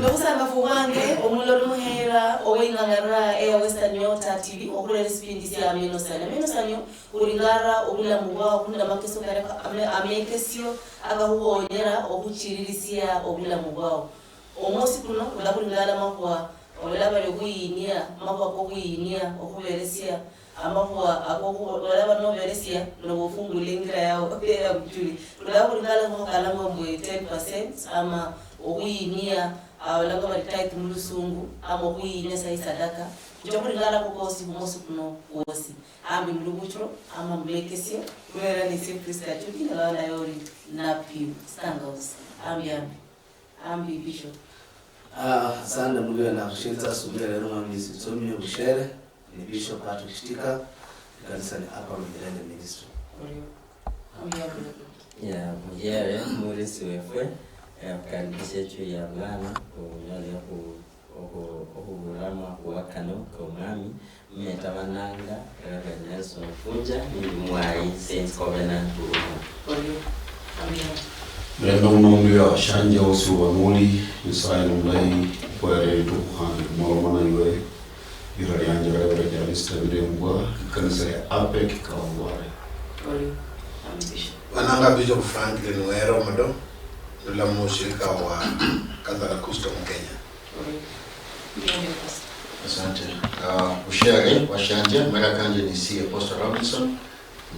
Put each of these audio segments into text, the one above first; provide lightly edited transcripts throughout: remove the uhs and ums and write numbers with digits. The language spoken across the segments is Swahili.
Nokusanga fuwange omulolo muhera owengangara Western Nyota TV okulera sipindi ya Meno Sanyo kulingara obulamu bwa kunda makeso kareka amekesio agahuonyera okuchiririsia obulamu bwao omosi kuno kulingara makwa olaba yokuyinia makwa kokuyinia okuberesia amahwa akokulaba no beresia no bufungulengera yao ya kujuli kulingara makala ngo 10% ama okuyinia awalanga balitaki mulusungu amo kuyinya sai sadaka kuchokulingana kokosi mumosi kuno kosi ambi mulubuchro ama mbekesio kwera ni simple statute ngala yori na piu stangaus ambi bishop sana mulio na kushinza subira leo mwamisi somi ubushere ni bishop Patrick Shitika kanisa ni hapa Mjerende ministry ya mjere mulisi wefwe karibisha juu ya mwana kunyali okugulama kuwakano kumami metabananga Nelson Funja ni mwai Saint Covenant Brenda unombi ya shanja osi wa muli Israel mlai kwere tukuhani mwalomana yue Irari anja gara jalista vile mbwa kanisa ya APEC kawangware Wananga Bishop Franklin Wero Mado la mushirika wa Kanisa la Kristo Kenya. Asante. Ushere washanje mara kanje ni si Apostle Robinson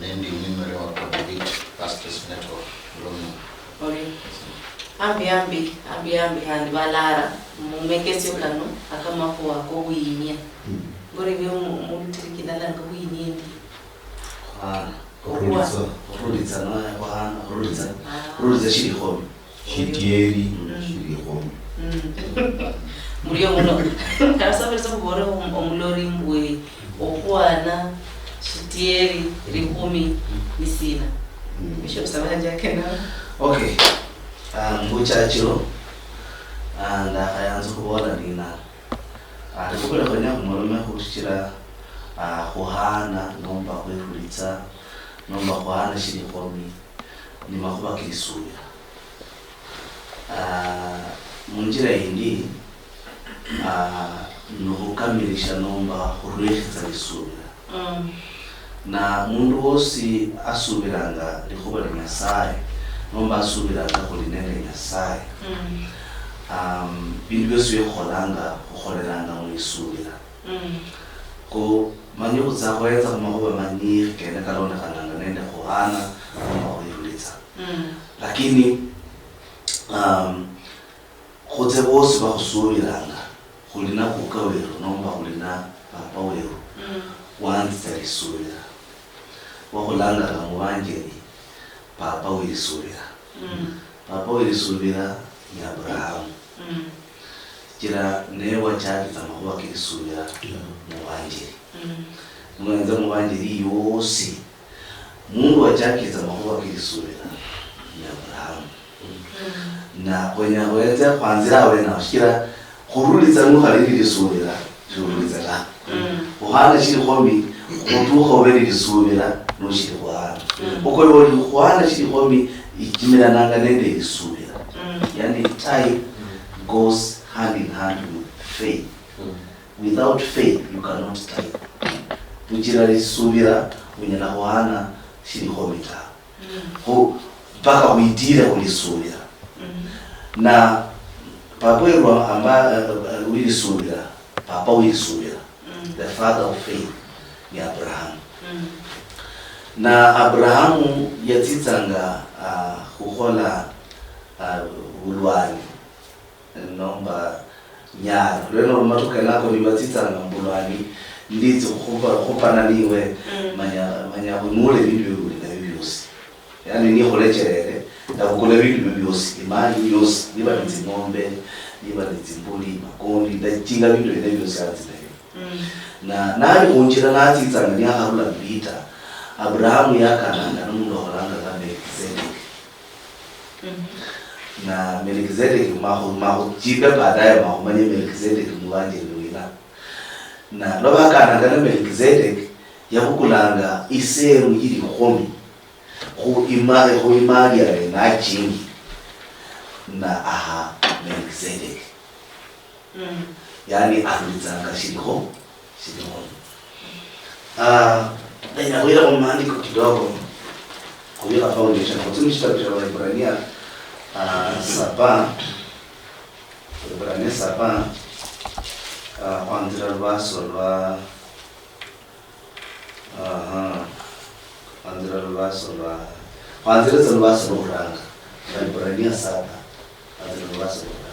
nendi mimere wa Kabit Pastors Network Lono. Ambi handi balara mumekesio kanu akama kwa kuyinia gore byo mutiriki dala kuyinia Ruditsa shirihomi Shitieri shirihomi Muriyo muno karasabirisa kubore omulori mbwe okwana shitieri rihumi misina Bishop Sabanja kena okay muchachiro ndakayanza kubona nina arikubera kwenya kumolome kushira kuhana nomba kwehulitsa nomba kuhana shirihomi ni makuba kilisuya munjira yindi nokukamilisha nomba kurwekhiza lisubira na mundu wosi asubiranga likuba lya Nyasaye nomba asubiranga kulinene Nyasaye bintu byose bikholanga kukholeranga mwisubira ko manyo kuzakweza kumakuba manyiri kene kalonekana nende kuhana nomba kuyihulitsa lakini khoze bosi bakusubiranga kulina kukawero nomba kulina papa wero wanza lisubira wakulanga mwanjeri papa wilisubira papa wilisubira ni Abraham kira newa chakiza makuba kilisubira mwanjeri mwanza mwanjeri yosi Mungu wachakiza makuba kilisubira ni Abraham na kwenya weza kwanzira we na shira kurulitsa nuhaliri lisubira jurulitsa la uhana shiri khomi kutuho beri lisubira no shiri kwa uko yoli khwana shiri khomi ikimira nanga nende lisubira yani time goes hand in hand with faith without faith you cannot type ujira lisubira unyana khwana shiri khomi ta ho paka kuidira kulisubira na papa wero amba wilisubira papa wilisubira the father of faith ni Abraham na Abrahamu yatitsanga kukhola ulwani nomba nyara leno matoka nako nibatitsanga mbulwani nditsi khupana niwe manya kunule bintu byose yani ni kholecherere ndakukula bintu byose imani yose niba nzimombe niba nzimbuli makondi ndakinga bintu byose azinayo na nali kunjira natitsanga ni aharula bita Abrahamu yakananga nomuntu holanga ka Melkizedek na Melkizedek maho jibe baadaye maho manye Melkizedek muwanje wina na loba kananga na Melkizedek yakukulanga iseru yiri khomi ku imali ya na jingi na aha Melkizedek yani arulizanga shiriho. Na wila kwa maandiko kidogo kuwila foundation kutumisha kitabu cha Waebrania saba kwanzira lwaso lwa kwanzira lwaso lw'okuranga Waebrania 7 kwanzira lwaso lw'okuranga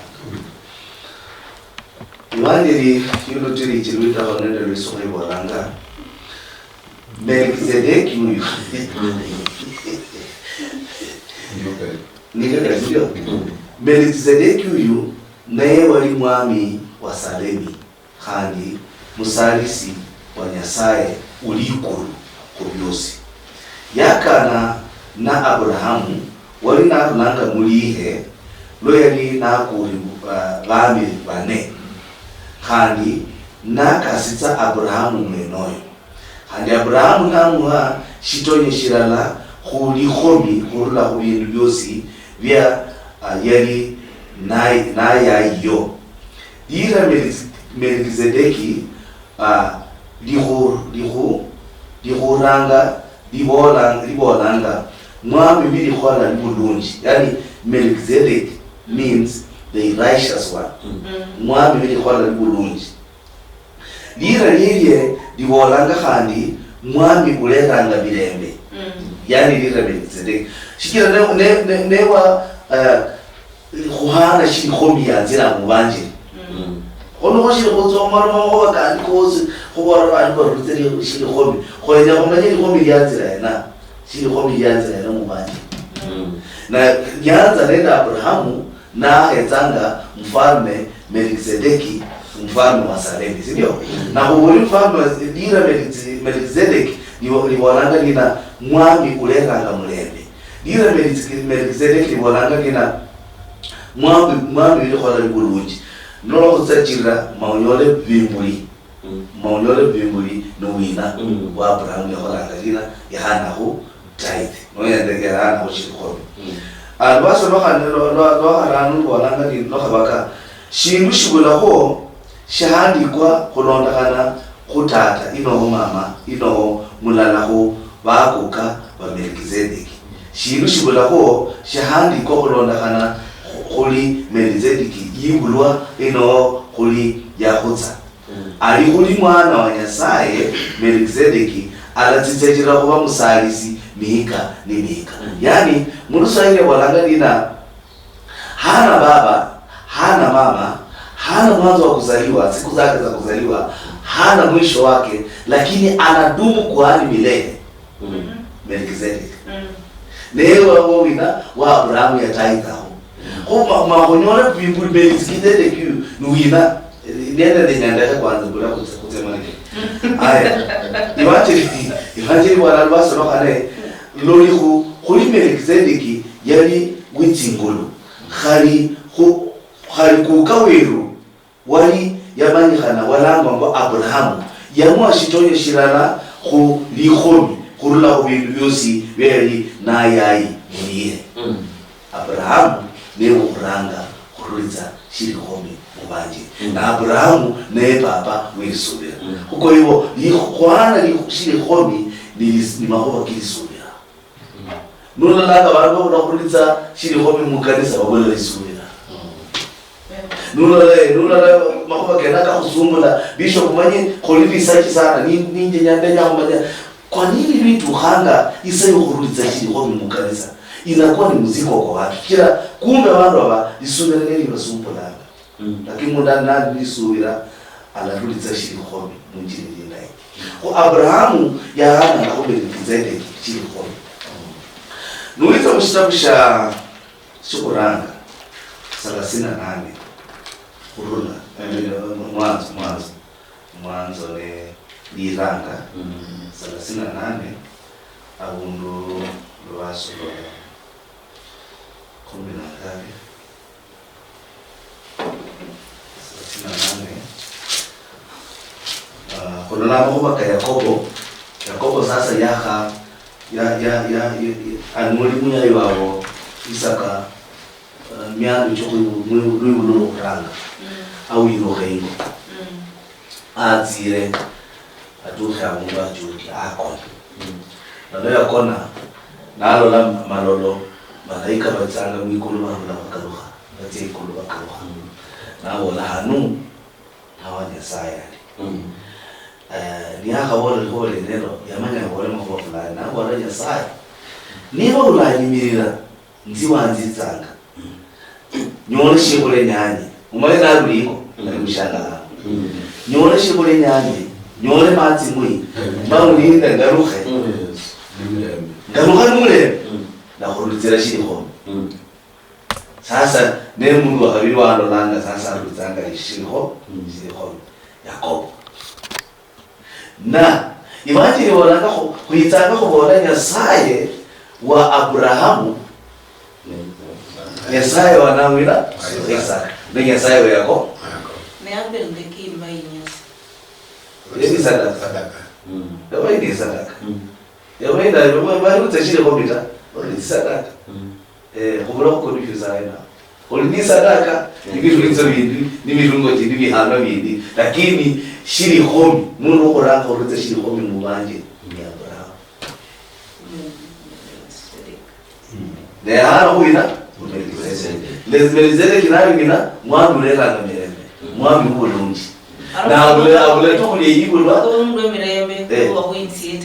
iwanjiri yuno tiri chirwita honende lwisoma iboranga Melkizedeki huyu nikakazio Melkizedeki huyu naye wali mwami wa Salemi kandi musalisi wa Nyasaye ulikulu kubyosi yakana na Abrahamu wali nanga mulihe loyali nakuri bami bane kandi nakasitsa Abrahamu mwenoyo kandi Abrahamu namuha shitonye shirala khuli khurula khubindu byosi bya yali nayayo dira Melkizedeki lihuranga libolanga mwami bilikhola libulunji yani Melkizedek means the righteous one mwami bilikhola libulunji lira lilye libolanga khandi mwami uleranga bilembe yani lira Melkizedek shikira newa khuhana shikhomi yanzira mubanje ono shiri khuzomara mo bakandi kozi khubara bantu baruteri shiri khomi khoya ngomanye khomi yanzira na shiri khomi yanzira na mubanje na yanza nenda Abrahamu na hezanga mfalme Melkizedeki mfalme wa Salemi sio na kubuli mfalme dira Melkizedeki libolanga lina mwami uleranga mulembe dira Melkizedeki libolanga lina mwami bilikhola libulunji nolo kutsachira maonyole bimbuli no wina wa Abrahamu yakholanga lina yahanahu tithe no yendeke hanahu shikhomi albaso lo haranu bolanga ni lo khabaka shindu shibulaho shahandikwa khulondakana khutata ino mama ino mulalaho bakuka ba Melkizedeki shindu shibulaho shahandikwa khulondakana khuli Melkizedeki yibulwa ino khuli yakhutsa ali khuli mwana wa Nyasaye Melkizedeki alatsitsechira kuba musalisi mihika ni mihika yani Muruswahili walanga lina hana baba hana mama hana mwanzo wa kuzaliwa siku zake za kuzaliwa hana mwisho wake lakini anadumu kuhani milele Melkizedeki newa wina wa Abrahamu ya taithaho kwa mahonyole bimbuli Melkizedeki nuwina nenda nyanda kwanza bila kusema nini aya iwanjiri wanalwaso lokane lolihu khuli Melkizedeki yali witsingulu khali kukawiru wali yamanyikhana walangwa ngo Abrahamu yamwashitonye shirala khu likhomi khurula khubindu byosi byali nayayi muliye Abrahamu newe khuranga khurulitsa shilikhomi mubanje na Abrahamu naye papa wilisubira kuko hivyo likhwana shilikhomi ni mahoba kilisubira nulalaga bantu bakulitsa shilikhomi mukanisa babola lisubira nulala mahoba kenaka kusumbula bishop manye kholivisachi sana ninje nyandenya kumanya kwa nini vitu hanga isayo khurulitsa shilikhomi mukanisa inakuwa ni muziko kwa watu kila kumbe bantu aba lisubira ngeli basumbula lakini mudana lisubira alarulitsa shilikhomi munjini ndai ko Abrahamu yahana na Melkizedeki shilikhomi nuliza mshitabu sha Shukuranga 38 kuruna mwanzo ne liranga 38 abundu lwaso lwa 38 kuna nabo baka Yakobo sasa yaha anuli munyayo wabo Isaka myanu choko mwibulo kuranga awiroka ingo azire aduka mungu ajuki akona nalo yakona nalo la malolo malaika batsanga mwikulu bahula bakaruha batsikulu bakaruha nawo la hanu hawanya saya ni akabole hole nero yamanya hole makuba fulani nawo la saya niba ulanyimirira nziwanzitsanga nyone shikole nyanye umale naruliko narushanga nyone shikole nyanye nyone matsi mwi bawulinda ngaruhe ngaruha nule na kuruzira shiko sasa ne mundu wakabiri wano langa sasa ruzanga shiko Yakobo na imagine walanga kuitanga kubona Nyasaye wa Abrahamu Nyasaye wa Nawira Isaka na Nyasaye wa Yakobo meambe ndeki mbayinyasa Yesu sadaka Yawa ni sadaka Yawa ndio bado tashire kompita ni sadaka kubura ko kubifizana ni sadaka ibintu bindi n'ibirungo bindi bihano bindi lakini shiri homi mundu koranga urutse shiri homi mu banje ni Abrahamu ne hano huina Melkizedeki kinabina mwami ureranga mirembe mwami ubulungi na abule tukuli yibulwa umwe mirembe wa winsi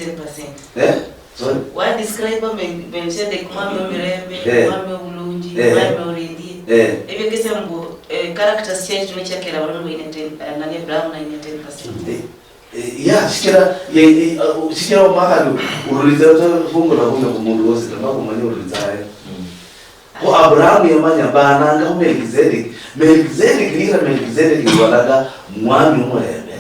10% sorry what describe Melkizedeki mwami mirembe mwami ubulungi mwami urindi ebyo kesembo characters change ne chakera abantu na Abraham na 10% ya shikira mahali uruliza fungo la kumbe kumundu wose tamakumanya urulizaye ko Abrahamu yamanya bananga ku Melkizedeki walaga mwami umurembe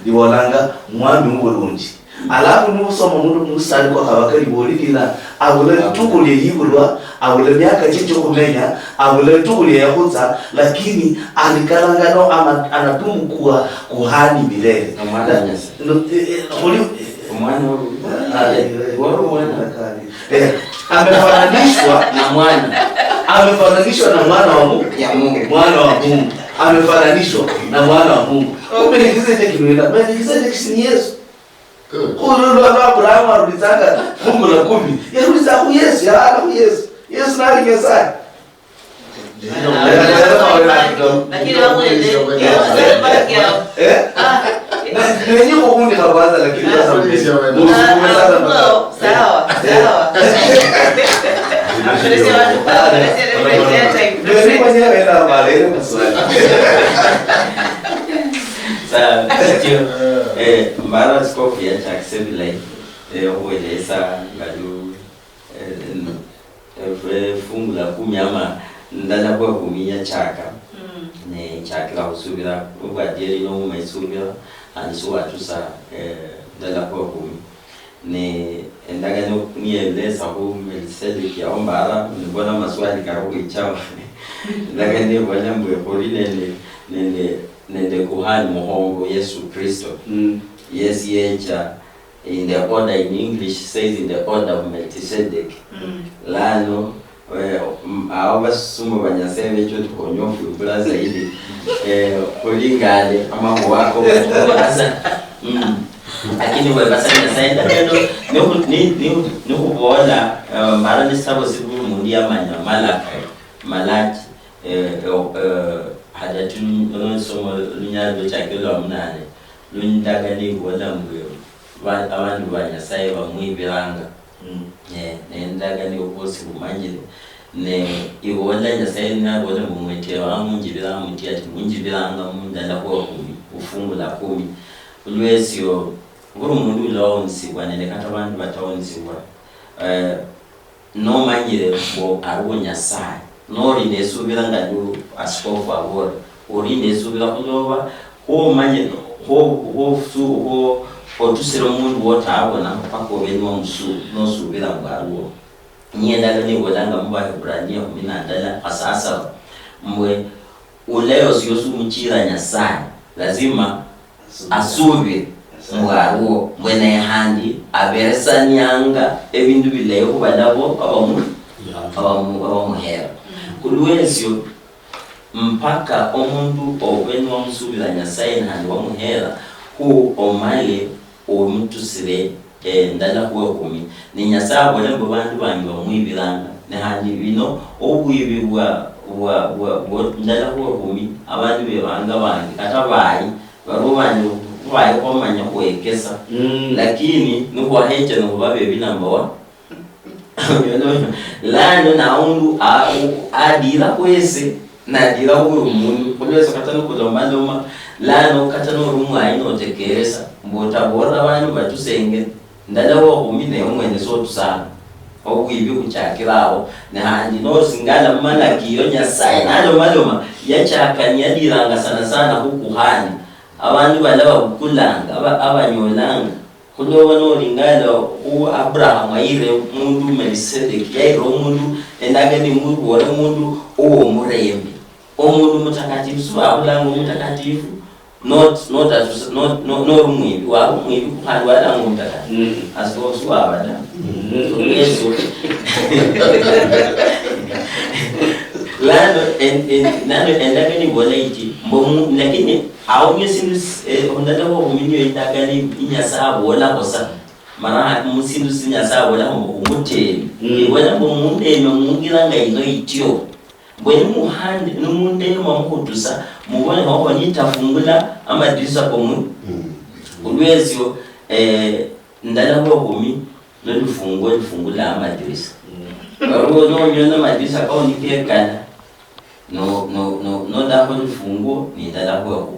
liwalanga mwami umurungi alafu nusoma mundu musali kwa kabakari bolidina abule tukuli yibulwa abule myaka cyo kumenya abule tukuli yakutsa lakini alikalanga no anadumu kuwa kuhani milele amefananishwa na mwana wa Mungu amefananishwa na mwana wa Mungu Melkizedeki kinwenda Melkizedeki ni Yesu Kululu Abrahamu arudizanga fungu la 10 yarudiza ku Yesu Yesu na Nyasaye lakini wao ndio ndio kundi kabaza lakini sawa mbara skofu ya chaksebile uweleza ngalu fungu la 10 ama ndala kwa kumia chaka ne chakila usubira ubadiri no umaisubira anisuwa tusa ndala kwa 10 ne endaga no nieleza hu Melkizedeki ya mbara mbona maswali karibu ichawa ndaga ne bwana mbwe polile nende kuhani muhongo Yesu Kristo yes yecha in the order in English says in the order of Melchizedek lano abasumu banyasebe cyo tukonyofu bula zaidi kulingale ama wako basa lakini wewe basa nasaenda ndio ni kuona mara ni sabo sibu mundia manya malaki hadatu somo lunyalo chakelo amnane lundaga ni wala mbwe abantu banyasaye bamwibiranga nendaga ni ukosi kumanyire ne iwona nyasaye na wala mumwete wangunjibira mutiati munjibiranga mundala kwa ufungu la 10 ulwesio nguru mundu lawonsi kwanene kata abantu batawonsi no manyire bo arugo nyasaye nori nesubira ngadu askofu abora ori nesubira kuloba ho manye ho otusero mundu wota abona pako benwa musu no subira ngaro nyenda ni bodanga mba Hebrania 10 asasa mwe uleo sio sumuchira nyasaye lazima asubire ngaro mwene handi aberesa nyanga ebindu bileyo kubalabo abamuhera kulwesio mpaka omundu obenwa wamusubira nyasaye ntandi wamuhera hu omale omutusire ndala kuwa kumi ni nyasaye abone mbo bantu bangi bamwibiranga nehandi bino obwibi bwa ndala kuwa kumi abantu bebanga bangi kata bayi barubanye bayi komanya kwekesa lakini nuko heche no babe binamba lano na undu adira kwese na dira huyo mundu kulweza katano kulombaloma lano katano rumwa ino tekeresa mbota bora abantu batusenge ndala wo umine umwene so tusana okwibi kuchakirawo nahandi no singala malakiyo nyasaye nalo maloma yachakanya diranga sana huku hani abantu balaba kukulanga abanyolanga kuloba no lingala u Abraham ayire mundu Melkisedeki yayiro mundu endageni mundu wala mundu uwo murembe omundu mutakatifu subakulanga mutakatifu not rumwibi wabo mwibi kuhandi walanga mutakatifu asiko suwabada yesu lano endageni boleiti mbomu lakini awonye sindu ondada wo kuminyo indagani inyasabo wala kosa mara musindu sinyasabo wala umuteli wala mumundeme mungiranga ino ityo bweni muhandi numundeme mamukutusa mubone ho nitafungula amadisa komu ulwezyo ndala wo kumi lifungula amadisa baro no nyona madisa ko nikekana no da ko lifungo ni ndala wo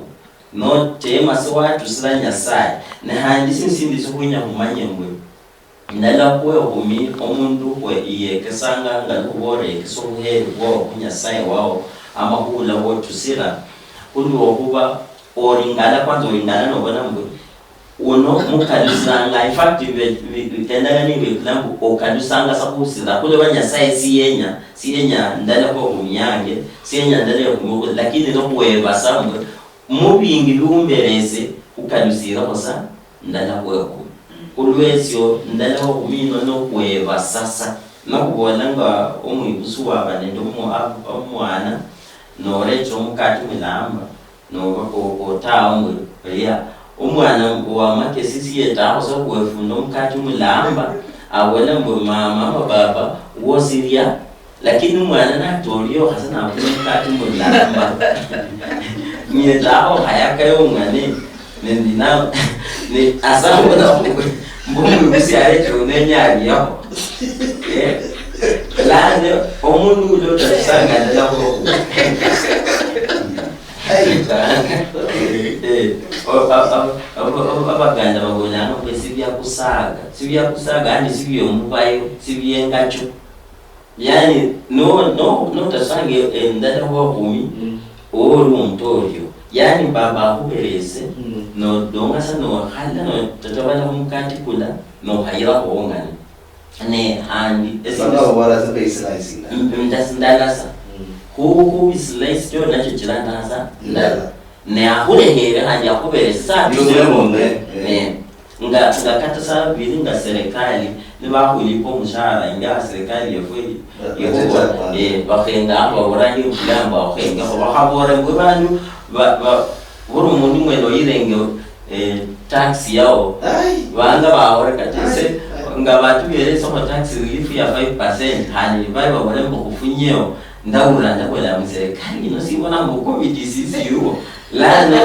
no tema swatu sila nyasaye na handi sinsindi sokunya kumanye mbwe ndala kuwe kumi omundu kwe iyekesanga ngalubore kisobuheri wo kunyasaye wao ama kula wo tusira uli wokuba oringala kwanza oringala no bona mbwe uno mukalisanga in fact bitendana ni beklambu okalisanga sakusira kule banyasaye siyenya ndala ko kumyange siyenya ndala ko muko lakini no kuweba samwe mubingi biumbereze ukalusira kosa ndala kweko ulwesyo ndala ko kumino no kweba sasa nakubona nga omwibusu wabane omwana no recho mukati milamba no otawo ya umwana wa make sisi yeta so kwefunda mukati mulamba awona mbo mama baba wosiria lakini umwana natolio hasana mukati mulamba nyetao hayaka yo ngane nendina ne asambo na mbumu bisiyare chone nyari yako lane omundu lo tasanga ndala ko abaganda babonana kwesibya kusaga andi sibyo mubayo sibyengacho yani no tasange ndala ko kumi olu mtorio yani baba huberese no donga sano hala no tatabana mukati kula no hayira hoongani ne handi esanga wala zabe slicing ndasindalasa ku slice yo nacho chilanda ndala ne ahulehera handi akuberesa ne nga kata sa bilinga serikali ni bakulipo mshahara inga serikali yefwe bakenda ababurangi kulamba bakenda bakabora ngo bantu buri umuntu mweno yirenge tax yao banga bahora katese nga batu beresa ko tax relief ya 5% hani bari babone ngo kufunyeo ndawuranda kwela mserikali no sibona ngo covid sisiyo lana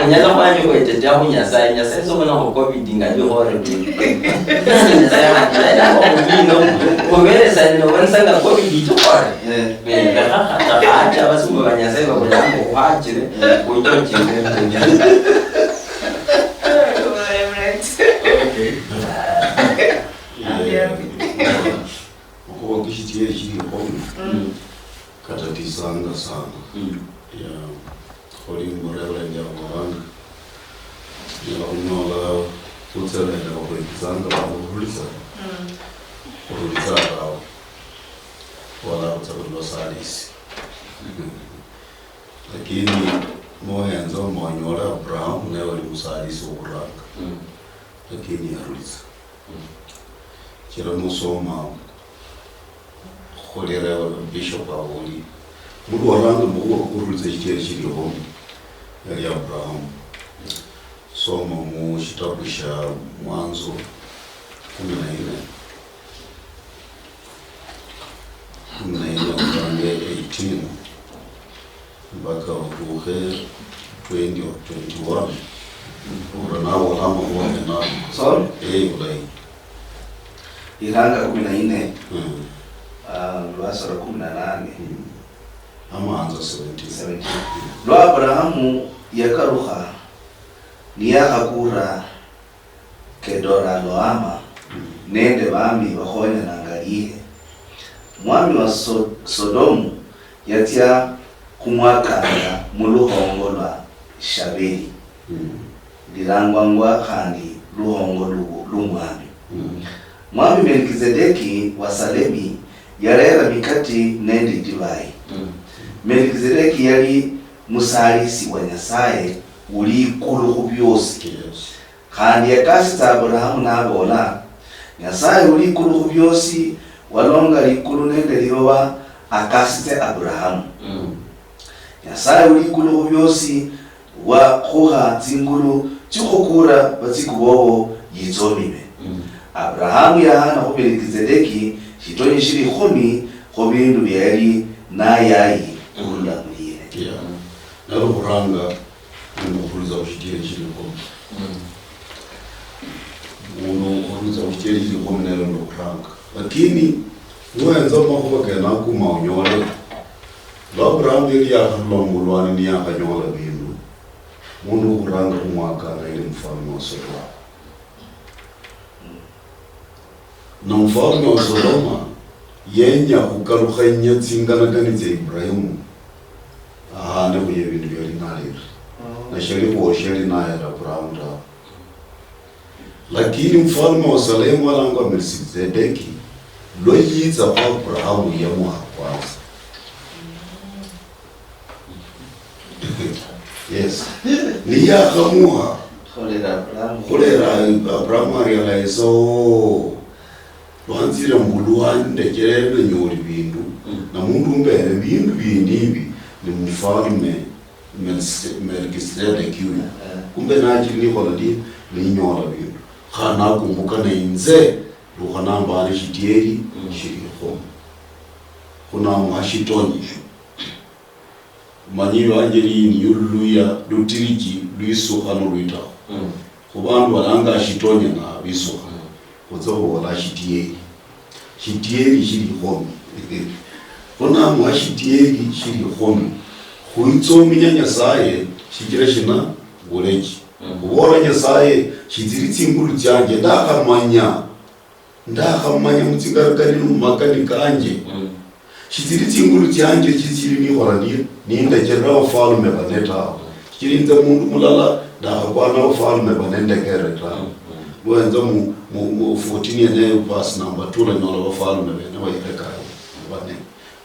kunyaza kwanje kwetete abunyasa nyasa so bona ko covid ngadi hore nyasa ngada ko mino kuberesa no bansanga covid to hore ngaha acha basumba banyasa babona ngo kwachire kutochire Kwa kishitie chini komi katatisanga sana ya holi murela ndia mwaranga ya unola tutsela ndia kwa bahulisa wala utakudwa sadisi lakini moyenza monyola Abraham nawe ali musadisi okuranga lakini yarulisa kira musoma kholera bishop awoli mudu waranga mugo kurulisa chiteri chiri homi yali Abrahamu. Soma mu kitabu cha Mwanzo 14 18 mpaka utuhe 20 or 21 uranawo lama uwane na Sorry? Ulai Iranga 14 lwasara 18 ama anza 17 lwa Abrahamu yakaruha niyakakura kedora loama nende bami bahonya nangalihe mwami wa Sodomu yatya kumwakanga muluhongo lwa Shabeli lirangwangwa kandi luhongo lumwami mwami Melkizedeki wa Salemi yarera mikati nende divai Melkizedeki yali musalisi wa Nyasaye uli ikulu byose kandi yakasita Abrahamu nabona Nyasaye uli ikulu byose walonga likulu nende liroba akasite Abrahamu Nyasaye uli ikulu byose wa kuha zingulu chikukura batikubobo yizomime Abrahamu yahana ku Melkizedeki chitonyi shiri 10 ko bindu byali nayayi kula mulire nalo kuranga n'ukuruza ushikire kiriko uruza ushikire kiriko nero ndo kuranga lakini wenza makuba kana kuma unyole Abrahamu yali yakalomulwani ni yakanyola bindu mundu kuranga kumwaka na ile mfalme wa Sodoma na mfalme wa Sodoma yenya kukaruka inyatsinganagani za Ibrahimu ahane kuye bintu byali nalira na sherifu sheri naye Abrahamu ta lakini mfalme wa Salemu alangwa Melkizedeki lo yitsa kwa Abrahamu yamuha kwanza yes ni yakamuha kolera Abrahamu realize lwanzire mbuluwande kerebe nyori bindu na mundu mbere bindu binibi ni mfalme Melkizedeki kumbe najiri ni koladi ni nyora bindu kana kumbuka na inze ruhana mbali shitieri shiriko kuna mwashitoni manyiyo anjeli ni yuluya lutiriki luisukhano luita kubandu balanga ashitonya na bisuha kuzo wala shitieri shiri homi kuna mwashitieri shiri homi kuitsominya Nyasaye shikira shina goleji ubora Nyasaye shiziritsi nguru cyanje ndakamanya mutsigaragari n'umakani kanje shiziritsi nguru cyanje kiziri ni horani ninda jerra wafalme baneta kirinza mundu mulala ndakwana wafalme banende kereta wenza mu 14 ne verse number 2 la nyola wafalme bene wayeka bane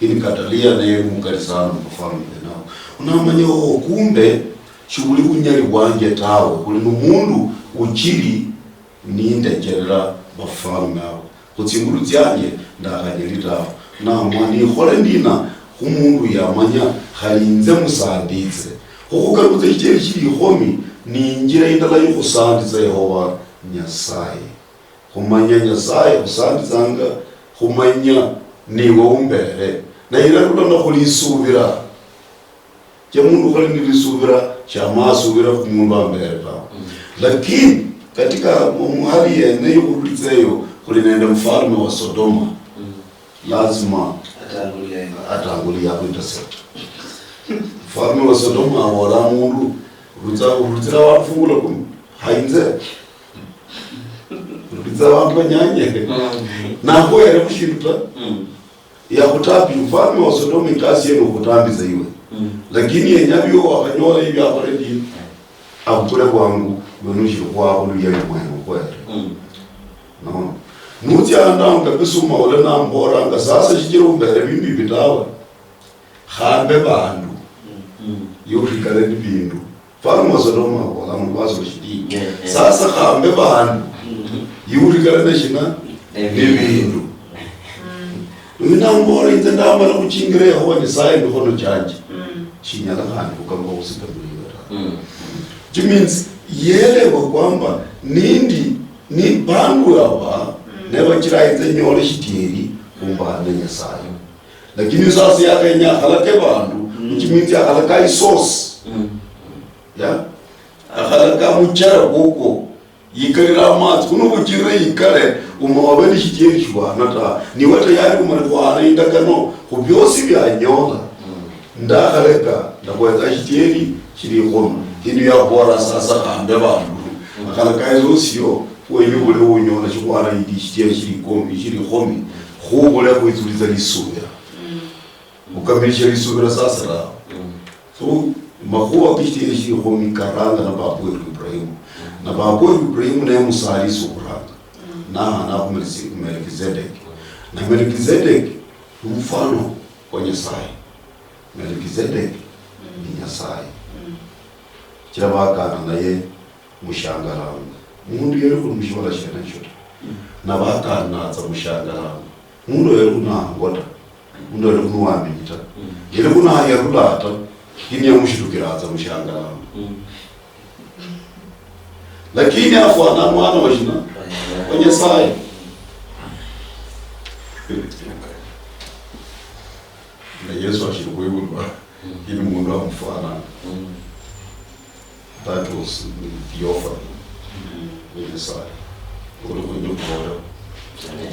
kini katalia ne mukarisana wafalme nao unamanya kumbe shughuli kunyari wanje tawe kuli mundu uchiri ninde jerra bafalme abo kutsimbulu cyanje ndakajelita na mwani khole ndina kumundu yamanya halinze musanditse okukaruze ikiri kiri homi ni injira indala y'ukusandiza Yehova Nyasaye kumanya Nyasaye kusandizanga kumanya niwe umbere na irarula no kulisubira mundu khole nilisubira chamasubira kumundu ambere lakini katika hali yene yukulizeyo kulinenda mfalme wa Sodoma lazima atangulia intercept mfalme wa Sodoma wala mundu rutira wafungula kum hainze rutira watu nyanye na kwa yale kushiruta ya kutapi mfalme wa Sodoma kasi yenu kutambiza iwe lakini yenyabyo wakanyola hivi aparedi akule kwangu wenushi kwa ulu yali mwenu kwere no nutyanda ngabisuma ole nambora nga sasa shikiro mbere bimbi bitawa khambe bandu yurikale bindu farmo Sodoma wala mwazo shidi sasa khambe bandu yurikale nashina bindu nambora intenda mara kuchingire Yehova Nyasaye ndono chanje chinyala kandi ukamba usika buriwera Which means yelewa kwamba ni bandu aba neba chiraitse nyole shitieri kumbana Nyasaye. Lakini sasa yakenya halake bandu which means yahalaka isource. Ya ahalaka muchara koko yikarira amatsi kuno bukire yikare umawabeni shitieri shwana ta ni wata yari kumarwana indakano kubyosi byanyola ndahaleka ndakweta shitieri shiri khoma hindu ya bora sasa kambe bandu ahalaka izosio wenye ule unyola shikwana idi shitieri shiri khomi khubule kuizuliza lisubira ukamilisha lisubira sasa la so makuwa kishitieri shiri khomi karanga na babu Ibrahim na babu Ibrahim na musali sukuranga na kumilisi Melkizedek na Melkizedek mfano wa Nyasaye. Melkizedek ni Nyasaye kirabakana naye mushangaranga mundu yari kumishora shana shota na bakana za mushangaranga mundu yari kunangota mundu yari kunwamita yari kunaya rulata kini yamushidukira za mushangaranga lakini afwana mwana wa jina wa Nyasaye na Yesu ashirikuwa ili mundu amfana. That was the offer with Messiah.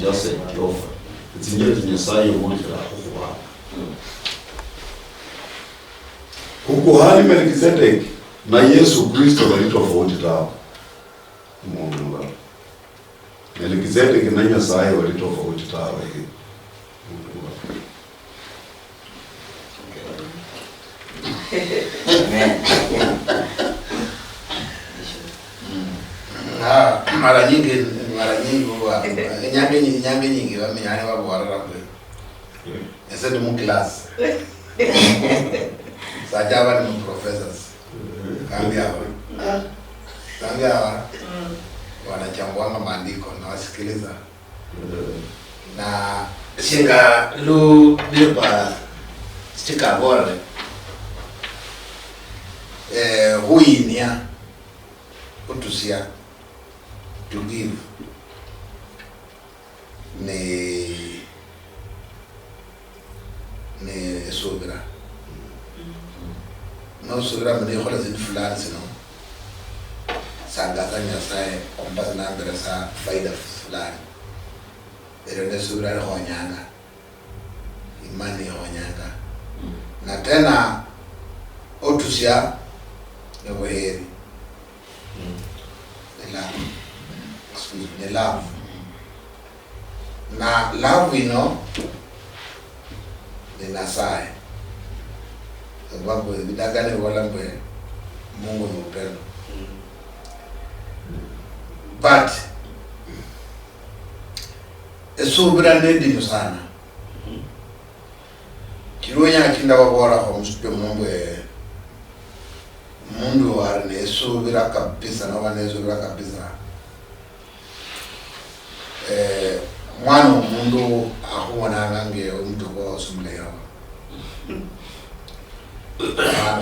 Just said the offer. It's in the Messiah wanted kukuhani Melkizedek na Yesu Kristo walitofauti tao. Mungu wangu. Melkizedek na Nyasaye walitofauti tao hii. Mara nyingi wa nyambe nyingi wa mnyane wa bora rabwe. Ese ni mu class. Sajaba ni professors. Kambia wanachambua maandiko na wasikiliza. Na shinga lu bipa stika bora. Huinia utusia to give ne sobra no sobra me khola zin fulani sino sanga tanya sai kompas na berasa faida fulani ne sobra honyanga imani honyanga na tena otusia ne waheri the love. Na love we know the Nasai. Sababu bidagane wala mbe Mungu ni upendo. But esubira ndi sana. Kironya kinda wabora kwa msupe mundu warne esubira kabisa na wane esubira kabisa. Mwana mundu ahuwana nange omuntu kwa osumleyo.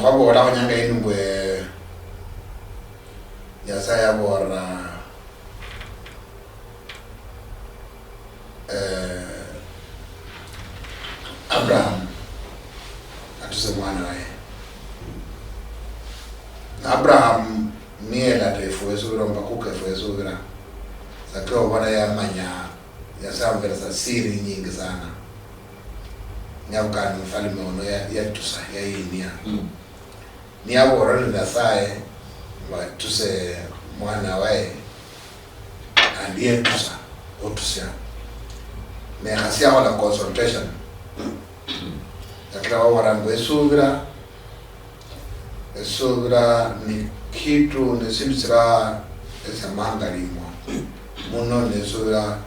Kwa bora kanyanga inumbwe Nyasaye bora Abraham atuse mwana wae. Abraham miela tefuesubira mbakuke fuesubira. Sakiwa wana ya manya ya samvera sa siri nyingi sana. Nyabukani mfalme ono ya tusa ya inia. Ni abo orani Nyasaye wa tuse mwana wae andie tusa otusia. Ne hasia wala consultation. Sakiwa warangu esubira ni kitu nesimsira esamanga limo. Muno nesubira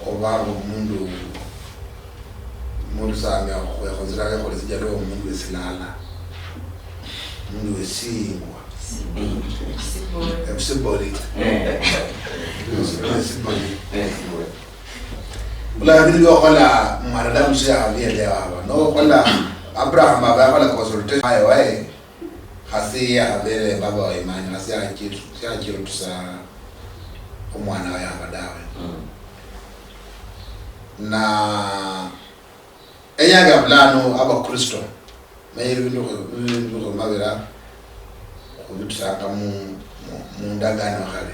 obago mundu sana kwa khozira kwa sijalo mundu esilala mundu esingwa siboli ula ndio khola marada msia vile hawa no khola Abraham baba khola consultation ayo wae hasi ya vile baba wa imani hasi ya kitu tusa umwana wa yamba dawe na eyaga plano aba Kristo mayiri bindu mabera kubitusanga mu ndagano hale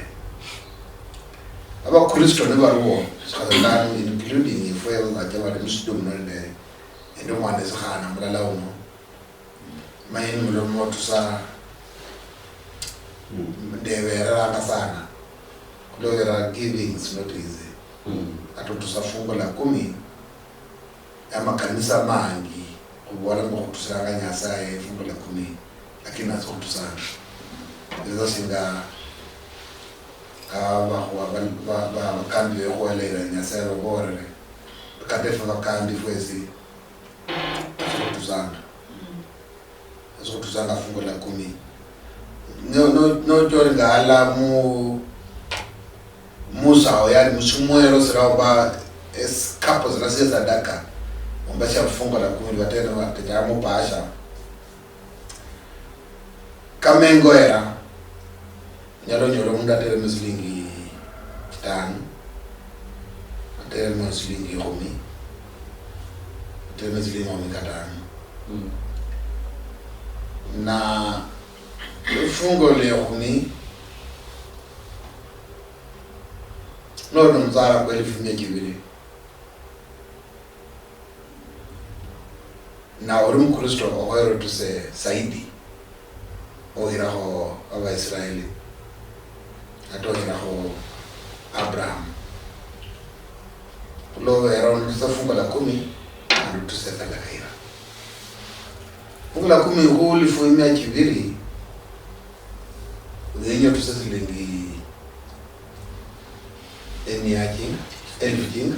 aba Kristo ne baruo sakadano including ifoya ngajaba de musdom nende endo mwana sakhana mulala uno mayini mulomo tusa ndewera sana kulowera giving is not easy atutusafunga la 10 amakanisa mangi kubona ngokutusanga nyasaye fungo la 10 lakini asokutusanga ndizo singa ba kandi yokwelera nyasaye robore kadefa bakandi kwezi asokutusanga fungo la 10 no joringa ala Musa yani msumwero siraba es kapos rasia sadaka umbasha fungo la 10 watena watajamu pasha kamengo era nyalo munda tere muslingi kitano tere muslingi homi tere muslingi homi katano na fungo le homi no mzara kwa 1200 na orum Kristo ohoero tuse saidi ohira ho aba Israeli atohira ho Abraham lo eron fungo la 10 ndio tuse sadaka fungo la 10 huli fuimia kibiri zenye tuse silingi elfjing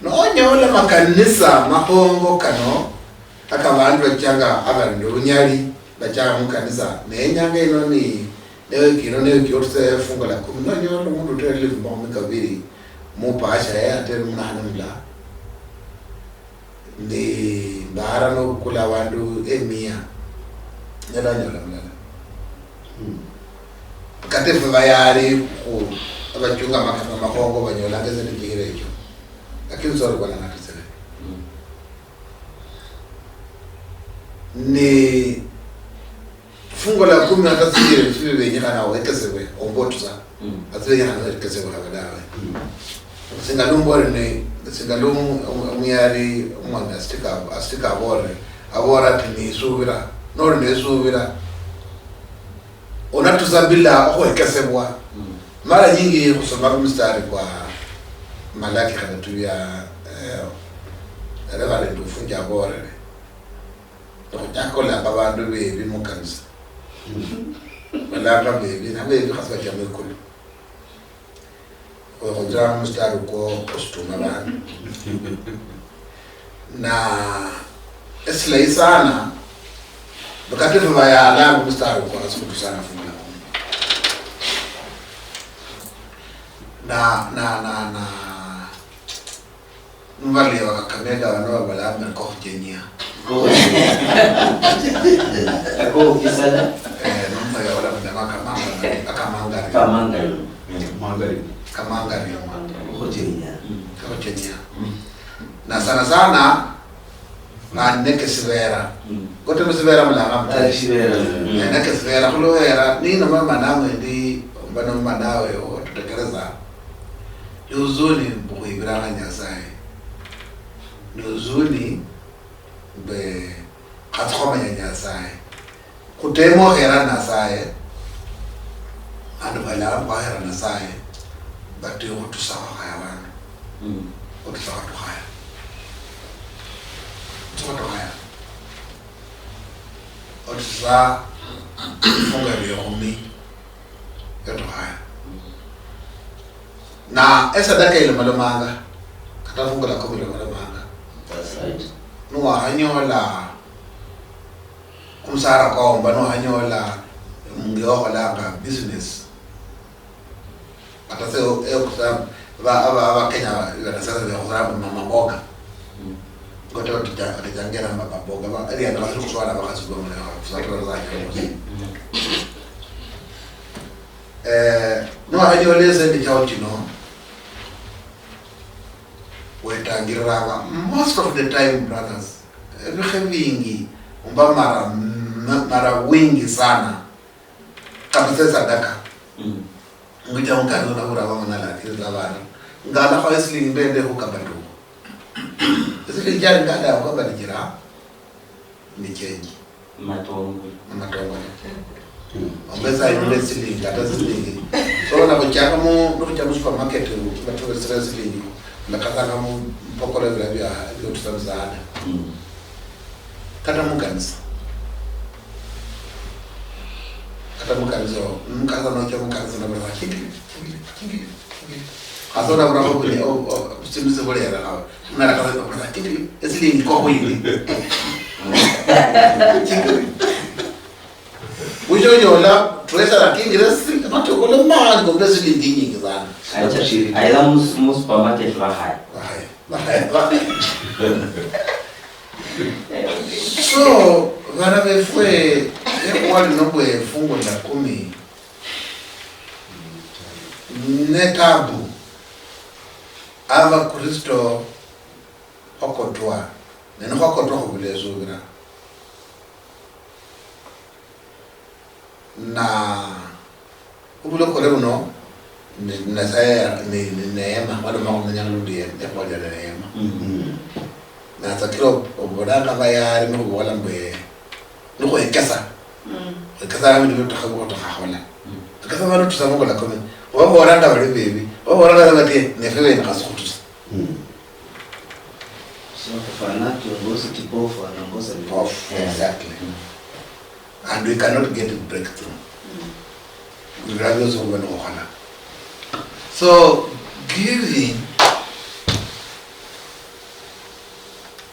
no nyola makanisa mahongo kano akabantu bachanga abantu bunyali bachanga mukanisa nenyanga ino ni newe kino newe kyotse fungo la 10 no nyola mundu tele mbombe kabiri mupasha ya tele munana mla ndi bara no kula abantu emia nyola mla katefu bayari ku abachunga makongo banyola ngeze ndikirejo lakini sori bwana natisere ni fungo la 10 hata sije fiwe yenye kana wekesewe ombotuza atwe yana wekesewe kabadawe singalumbo ne singalum umyari umwana astika abora tini subira nor ne subira onatuzambila okwekesebwa mara nyingi kusoma mstari kwa Malaki kadatu ya revale dufunja bore ndoko la babandu bebi mukanisa malaka bebi na bebi khaswa jamekulu ko jam mstari ko postuma bana na esla sana bakati vaya ala mstari ko asfutu sana funga na Mbali wa Kakamega wanoa bala mko Kenya. Ako kisala? Nomba ya wala mdama Kamangari. Kamangari Ko Kenya. Ko Kenya. Na sana na neke sivera. Kote msivera mlanga mtali Sivera. Neke sivera kulo era ni na mama nawe ndi mbano mama nawe tutekeleza. Yuzuni mbuibiranga nyasaye. Nuzuni be katkoma nyasaye kutemo hera nasaye ando bala kwa hera nasaye bati watu sawa haya wana watu sawa tu haya watu sawa funga biyomi yoto haya na esa daka ile malomanga katafunga la 10 ile malomanga. That's right. No hanyola kumsara kwa mba no hanyola mngeo la business atase kusam ba Kenya ya sasa ya kusama mama mboga Kote tutangera mababoga ba ari ana basu kuswala bakazigwa mu kusatira zake. No idealism ndi chao chino. Wetangira most of the time brothers. Vingi umba mara wingi sana kabisa sadaka. Ngija unkano na ura wa na la kila bana. Ngala kwa isli mbende hukabatu. Isli jari ngada hukabali jira ni change. Matongo. Ambeza ile isli ngada isli. So na kuchaka mu kuchaka supermarket batu stress isli. Na kata kama pokole vile vya tutamzaana. Kata mukanisa. Mkaza no cha mukanisa na baba kingi. Azona bra ko ni o simuze bole ya na. Na kata no bra kingi. Esili ni ko hivi. Ujo la tuweza la kingi resi na tukole ma ngo esili nyingi sana. Aidha mus supermarket wa hai. So, vana fue wali nombo fungo la 10 netabu ava Kristo okotwa neno okotwa kubilezo bira na ubulo kole uno na saya ni neema wale mambo nyangalo ndiye kwa ya neema na takiro obodanga bayari no wala mbe no ko ekasa ekasa ndio tutakabo tutakhola ekasa bano tusamongo la kome wabo oranda bali baby wabo oranda bati nefewe na kasukutu so kufana kiongozi kipofu anaongoza off exactly and we cannot get a breakthrough gracias over no hala so giving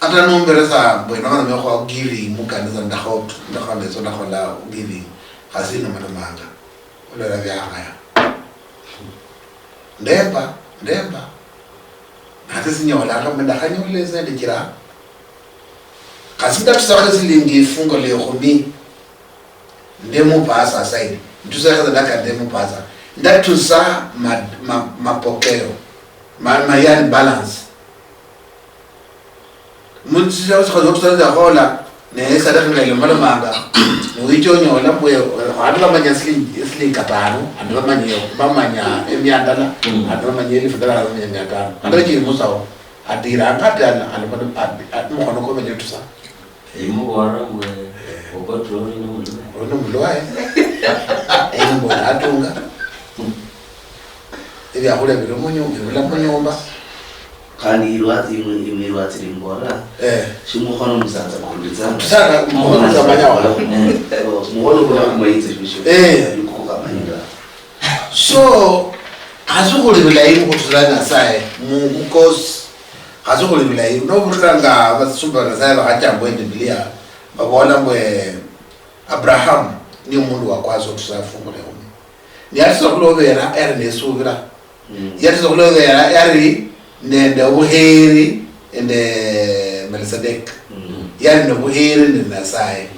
ata nomberesa bueno na me go giving mukanisa ndakhola giving hasina matamanga olela byanga ndemba hata sinyola kama ndakanyoleza ndikira kasinda tusaka silingi fungo le khomi ndemo pasa side tusaka ndaka ndemo pasa ndatusa mapokeo yani balance mutsi usikhozokutsaza hola nesadaka ngale malamanga noyichonyola mwe adula manya sling katano adula manya emyandala adula manya elifadala manya myatano andala chiri musawo adira ngatana mukhono ko menyetusa imubora mwe okotroli no mulwaye ngo atunga ili akule bilomonyo bila monyomba kandi irwatsi rimbora shimukhono musanza kuliza tusana mukhono zamanya wala muhono kuna kumayize bisho yukuka manyira so azukuli bilayi mukutulana saye mukosi azukuli bilayi no buranga basumba na saye bakachambwe Biblia babona mbwe Abraham ni umundu wakwazo tusafungule umi ni alisokulobera erne subira yalisokulobera yari nende ubuheri ende Melchizedek yani ubuheri nende Nasaye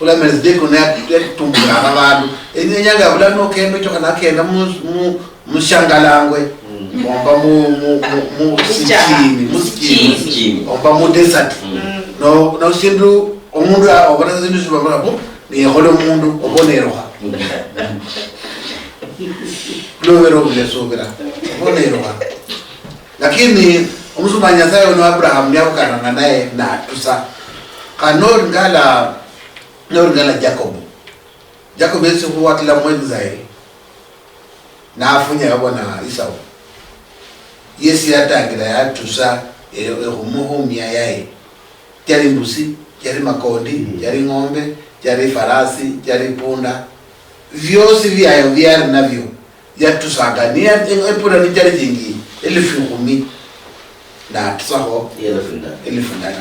ula Melchizedek unatumbuka abantu enyanga bulano kendo cyo kana kenda mushangalangwe omba mu sikini omba mu desert no sindu omundu obona zindu zibamabo ni holo mundu oboneroha lowero blesobera oboneroha lakini umusumanya sayo no Abraham yakana naye na tusa kanor ngala Jacob yesu huwatila mwenzae na afunya yabona Esau yesi yatangira yatusa ehumuhumya yae yari mbusi yari makondi yari ng'ombe yari farasi yari punda vyosi vyayo vyari navyo yatusangania epura ni jari jingi 10,000 na tusaho 10,000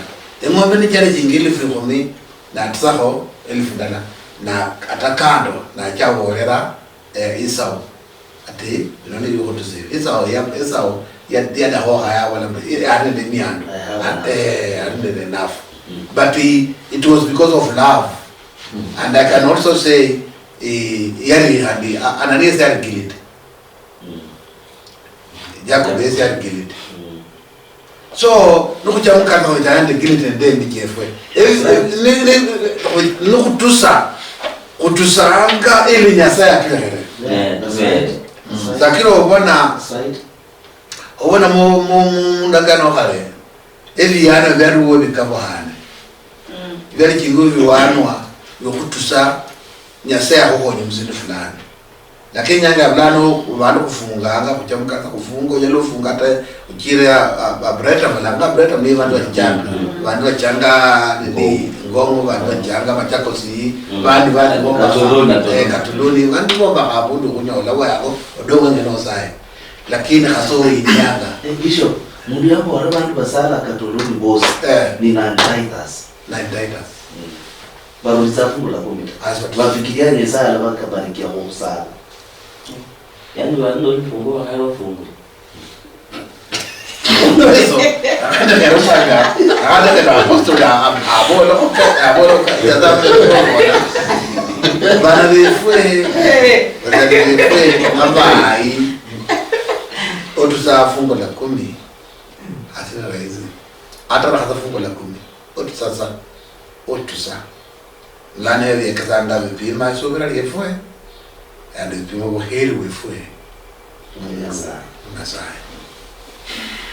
eng'ombe ni jari jingi 10,000 na tusaho 10,000 na atakando na chaworera Esau ati nani yuko tusi Esau the whole higher one, I didn't enough. But it was because of love. And I can also say, Ananias had killed. Jacob is had killed. So, look at the guilt and then be careful. Look to Sa, Utusanga, Eliasa. Sakiro Wana Mundagano Hare. Eliana very well become one. Very Kingu Wanwa, Yokutusa, Nyasea Ho Fulani. Lakini nyanga blano wano kufunganga kuchamuka kufungo yelo fungata ukira abreta malanga breta mimi watu wachanga ni ngomo watu wachanga machakosi bandi ngoma katuluni watu ngoma hapo ndio kunyola wao odongo ngeno sai lakini hasori nyanga Bishop mundu yako wale bantu basala katuluni boss ni na Titus baro lisafungula komita bafikiria ni sala bakabarikia Mungu sana. Yani wando lifungo hayo fungo. Eso. Akanda kero sanga. Akanda kero apostol abolo yazamu bana bifwe. Bana bifwe abai. Otusa fungo la 10. Asina raizi. Atara hata fungo la 10. Otusa. Lana ya kazanda bipima sobera yefwe. And it's been over here with free. Masai.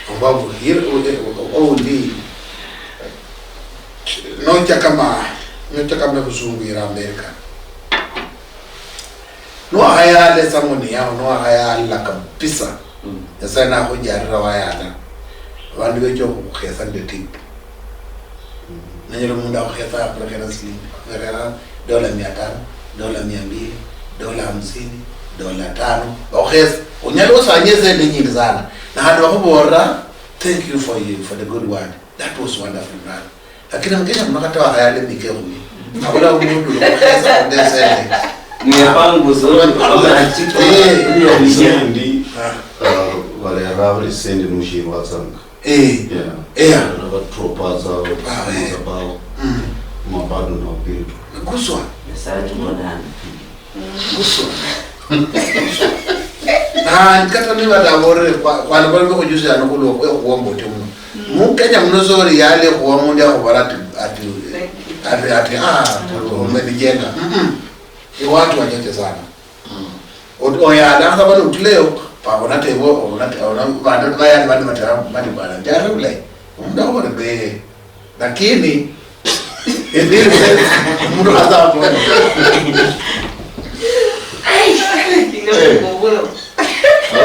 Ambapo here only no chakama kuzunguira America. No haya le samoni yao no haya la kabisa. Sasa na hoja rawayana. Wandu wecho kukhesa ndetip. Nanyelo munda kukhesa apelekana sili. Ngara $500, $200. $50, $5. Okay, unyalo sanyeze nyingi sana. Na hadi wakubora, thank you for the good word. That was wonderful, man. Lakini mkesha mnakata wa hayale mike huni. Hakuna mundu lokesa kundese. Mwepangu zoni kama chito. Sendi wale rawi sendi nushi watsanga. Yeah. Na tropaza bao. Mabado na bitu. Kuswa. Sasa tumonana. Kuswa. Nkata niba dabore kwa nabalo ko jusi anokulo ko kuombo temu. Mukenya mnozori yale ko mundi akubarati ati umenijenga. Ni watu wachache sana. Oya danza bado tuleo pa onate ona bado bayani bado matamu bado jara ule. Munda ko be. Lakini ndio mundu hazapo.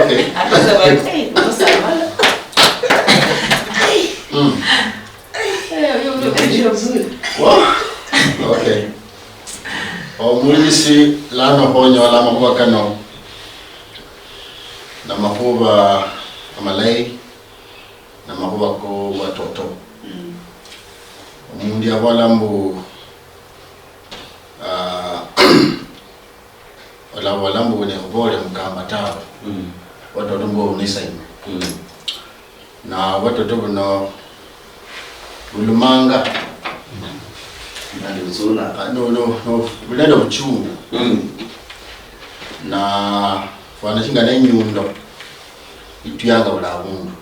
Okay. Okay. Omulisi lano honyo la makuwa kano na makuwa amalai na makuwa ko watoto. Omundi abalambu walambu ne obole mukamba tawe. Watoto mbo unisaima. Na watoto bono bulumanga no bulendo buchungu. Na wanashinga na nyundo ituyanga bulabundu.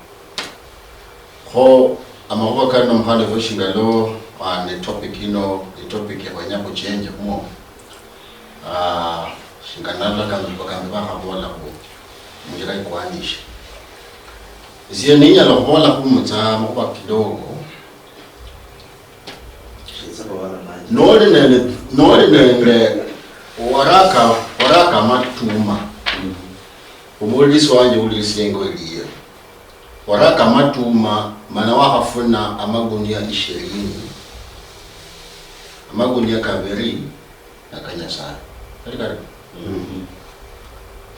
Ho amakuwa kano mhande boshinga lo on topic the topic ya kwanyako change mo. Shinganala kamba bakabola ko mujira ikwanisha. Zia ninya lo bola kumutsa mokwa kidogo. Nole waraka matuma. Umulisi wanje ulisi yengo eliye. Waraka matuma mana wakafuna amagunia 20. Amagunia kabiri na kanyasara. Kari.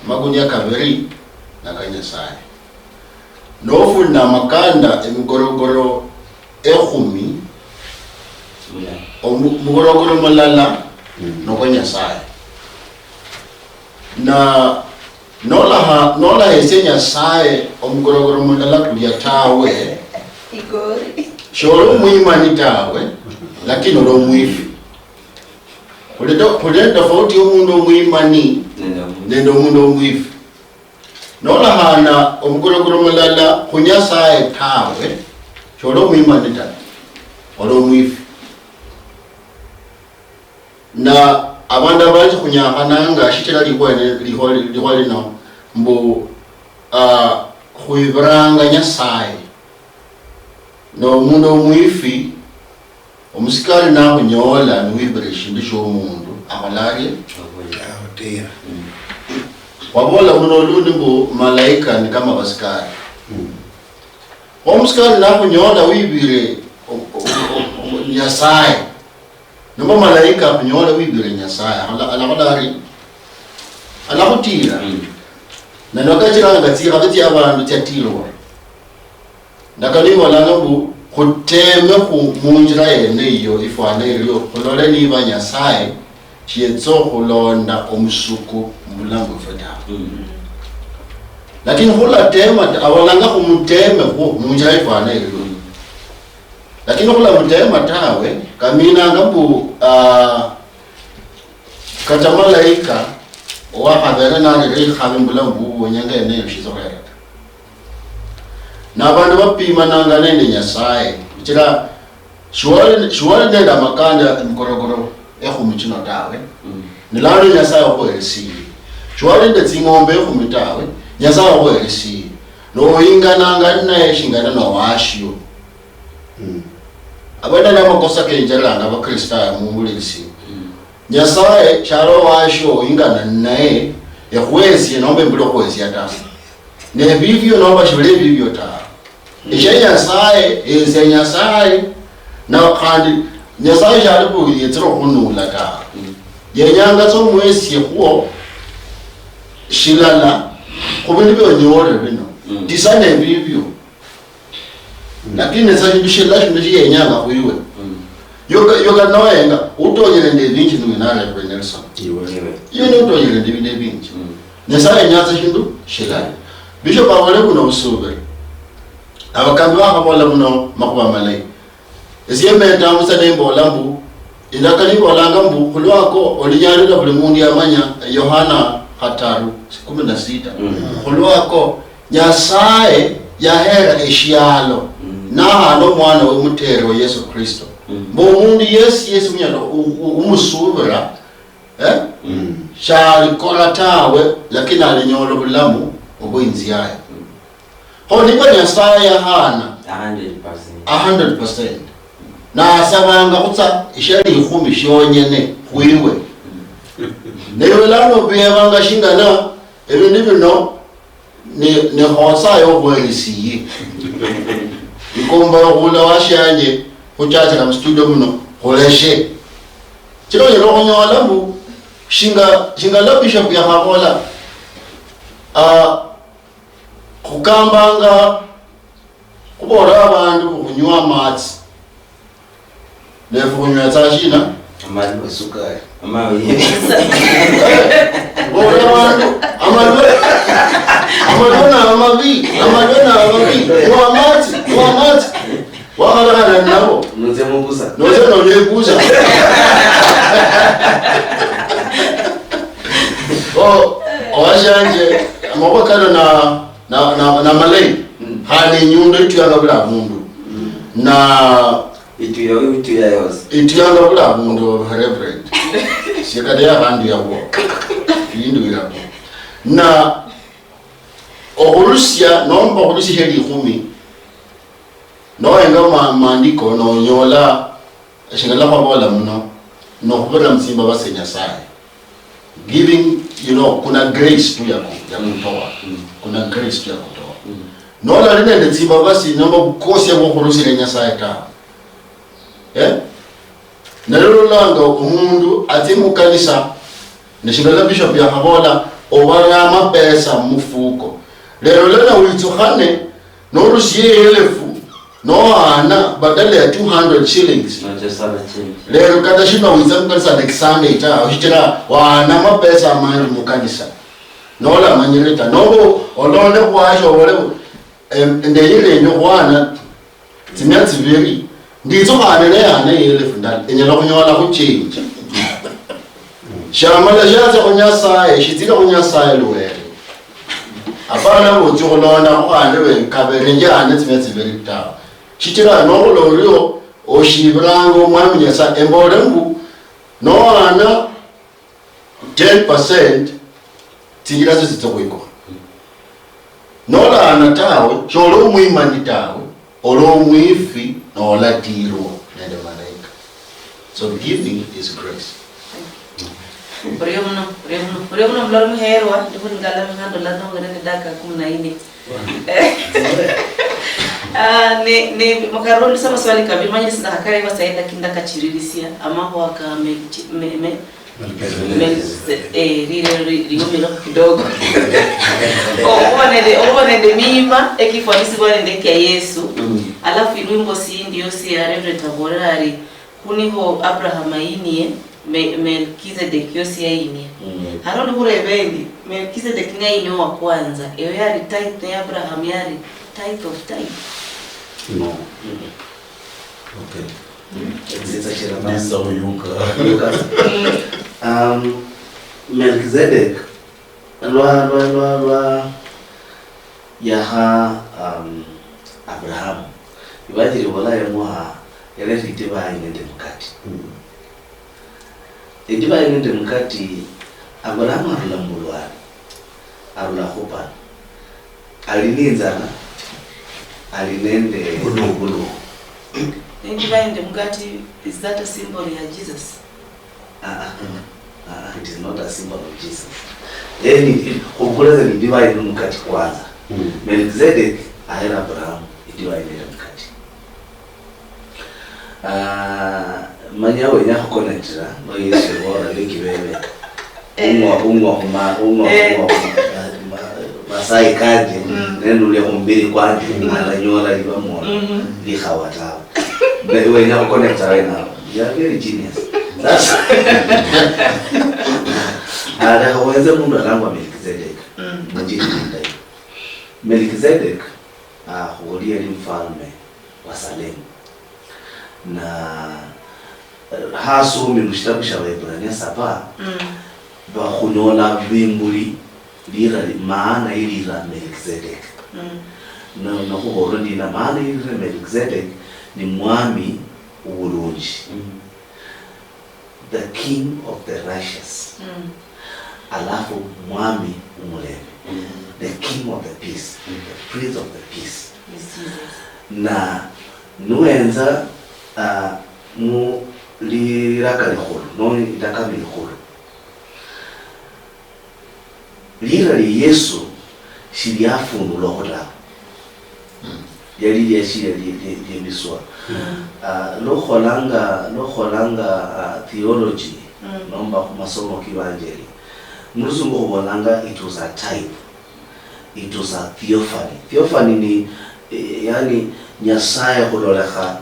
Magunia kabiri na kanyasara. Nofuna makanda emigorogoro 10. Mugorogoro malala no kanyasara. Na nola esenya sae omgorogoro mundala kulia tawe igori shoro muimani tawe lakini ro muifi kule tofauti y'omundu omwimani nendo omundu omwifi nola hana omugorogoro mulala kunyasaye tawe shoro muimani tawe oro mwifi na abantu abazi kunyakananga shitira liholi no mbu khuibranga nyasaye no mundu omwifi omusikali na kunyola niwibire shindu shomundu amalari ahotera wabola muno lundi mbu malaika ni kama basikali omusikali na kunyola wibire nyasaye nomba malaika kunyola wibire nyasaye alakolari alakutira na nokachiranga tsira kati abantu tyatirwa ndakalingolanga mbu kuteme munjira yene iyo ifana iliyo kulole niba nyasaye chiyetso kulonda omusuku mulambo fata lakini hula tema awalanga kumuteme munjira ifana iliyo lakini kula mutema tawe kamina ngambu kata malaika wakabere nani ri khabimbula mbu nyanga ene yishizorera na bantu bapima nanga nende nyasaye kira shwari nenda makanda mkorogoro ekhumikino tawe nilalo nyasaye ko elisi shwari nde tsingombe ekhumitawe nyasaye ko elisi no ingana naye shingana no washio abana namakosa kenjalanga abakristaayo mumulisi nyasaye chalo washo ingana naye yakwezi nombe mbulo kwezi ata ne vivyo nomba shule vivyo ta ishe nyasaye eze nyasaye na kandi nyasaye jalibu yetro kunula ta yenyanga so mwezi yekwo shilala kubindi byo nyore bino disane vivyo lakini sasa ndishela shimji yenyanga kuiwe yoga noyenga utonyele ndebinchi numinale kwa Nelson iwe utonyele ndebinchi nesale nyaza shindu shilala bisho bawale kuno usube abakambi bakabola muno makuba malai esiyemeta musadembo lambu indakali bolanga mbu kulwako olinyalira buli mundu yamanya Yohana 5:16 kulwako nyasaye yahera eshialo na hano mwana we mutero Yesu Kristo mbo mundu Yesu munyalo umusubira shali koratawe lakini alinyolo bulamu obwinzi yaye honi kwa nyasaye hana 100% na sabanga kutsa ishali 10 shonyene kuiwe neyo lano beyanga shingana ebintu bino ne hosa yo kwelisiyi ikomba ukula washanje kuchacha na studio muno koleshe chiro yero konyola mbu shinga la bishop ya hakola kukambanga kubora abantu kunywa amatsi nefunywa tsashina amali sukari amawi bora abantu amadona amavi wa amatsi wakala nabo noze mubuza nolebuza washanje amabakalo na malay hani nyundo ituyanga bula mundu na ituyanga bula mundu reverend sikade ya bandu yabo yindu yabo na orusia nomba orusia heli 10 noenga maandiko no nyola shingala kwabola muno no kubera msimba basenya saye giving kuna grace tu ya kutoa kuna grace tu ya kutoa nola lene ndimba basi nomba kukosi ya kurusia lenya saye ta nalolo langa umundu atimu kanisa nishingala bishop ya habola obara mapesa mufuko lero lena uitukhane norusiye 1000 no ana badala ya 200 shillings lero kada shino wizam kanisa next Sunday ta ushitira wana mapesa amani mukanisa nola manyirita nobo olonde kwasho wale ndeyile nyokwana tinyatsi veri ndizo kanele yana yele fundal enyala kunyola ku change shamala jaza kunyasaye shitira kunyasaye luwele afana ukuthi kulona kwande wenkabele njani tinyatsi veri ta shitira no lorio oshibrango mwami nyasa embolengu no ana 10% tingira sisitsokwiko nola anatawe cholo muimani tawe olo mwifi nola tiro nende malaika. So giving is grace. Priyomuno mlolo muherwa ndifuni ngala mhando la ngene daka 14 ne makaroli sama swali kabili manje sida hakari basaida kinda kachirilisia amaho aka me rigomelo kidogo obone de mimba ekifanisi bwana ndeke ya Yesu alafu ilwimbo si ndio si ya Reverend Taborari kuniho Abraham ainie Melkizedek yosi ainie harondo kurebendi Melkizedek ni aini wa kwanza eyo yari type ya Abraham yari type of type no okay nisa uyuka Melkizedek lwa yaha Abraham ibajiri wala yamuha yale fitiba inende mukati itiba inende mukati Abraham arula hopa alininzana alinende bulu itiba inende mukati. Is that a symbol of Jesus? It is not a symbol of Jesus. Then kukuleza ni divine mukati kwanza. Melkizedek ahera Abraham divine mukati. Manyawe nya connectra no Yesu bora lekibebe. Umwa Masai kaje nenu le kumbiri kwanje ananyola libamona likhawata. When you connect right now, you are very genius. That's haweza mundu alangwa Melkizedek. Mjini ndai. Melkizedek huolia ni mfalme wa Salem. Na haso mishtabu sha Waebrania saba bakunyola bimbuli lira maana ilira Melkizedek. Na kuhoro ndina maana ilira Melkizedek ni mwami uulunji. The king of the righteous. Alafu mwami umuleme. The king of the peace. The prince of the peace. Na nuenza mu liraka likhulu. No itaka likhulu. Lira li Yesu shiliafunu lokota. Yali yashia yebiswa no kholanga theology nomba kumasomo kibanjeli muzungu kubonanga it was a type, it was a theophany. Theophany ni yani nyasaye kuloleka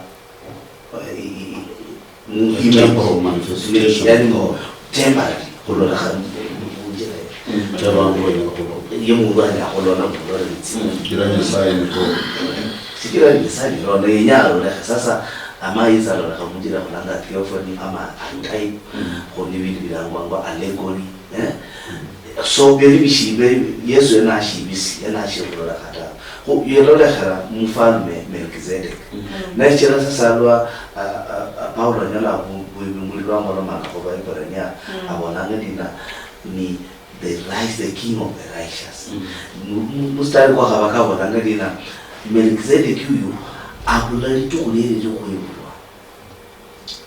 temporal manifestation, yani temporary kuloleka yemubanya kulona kiranya sai niko sikira ni sai ro ne nyalo le sasa ama izalo la kumujira kulanga theophany ama type ko ni bindi birangwa allegory so beli bishibe Yesu yana shibisi yana shibura kata ko yelo le khara mfalme Melkizedek na chira sasa lwa Paulo nyala mulirwa ngolo maka ko ba ibaranya abona ngedina ni the king of the righteous. Mustari kwa habaka wanangedina Melkizedek huyu abulali tukulele tukuibulwa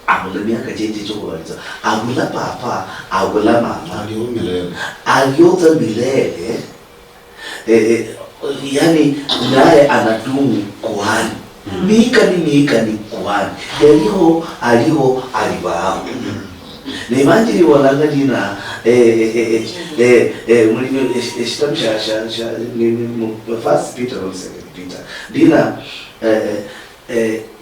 abula miaka chenje chokubaliza abula papa abula mama aliyota milele yani naye anadumu kuhani mika ni kuhani aliho alibahamu Nemanjiri walangadina First Peter or Second Peter dina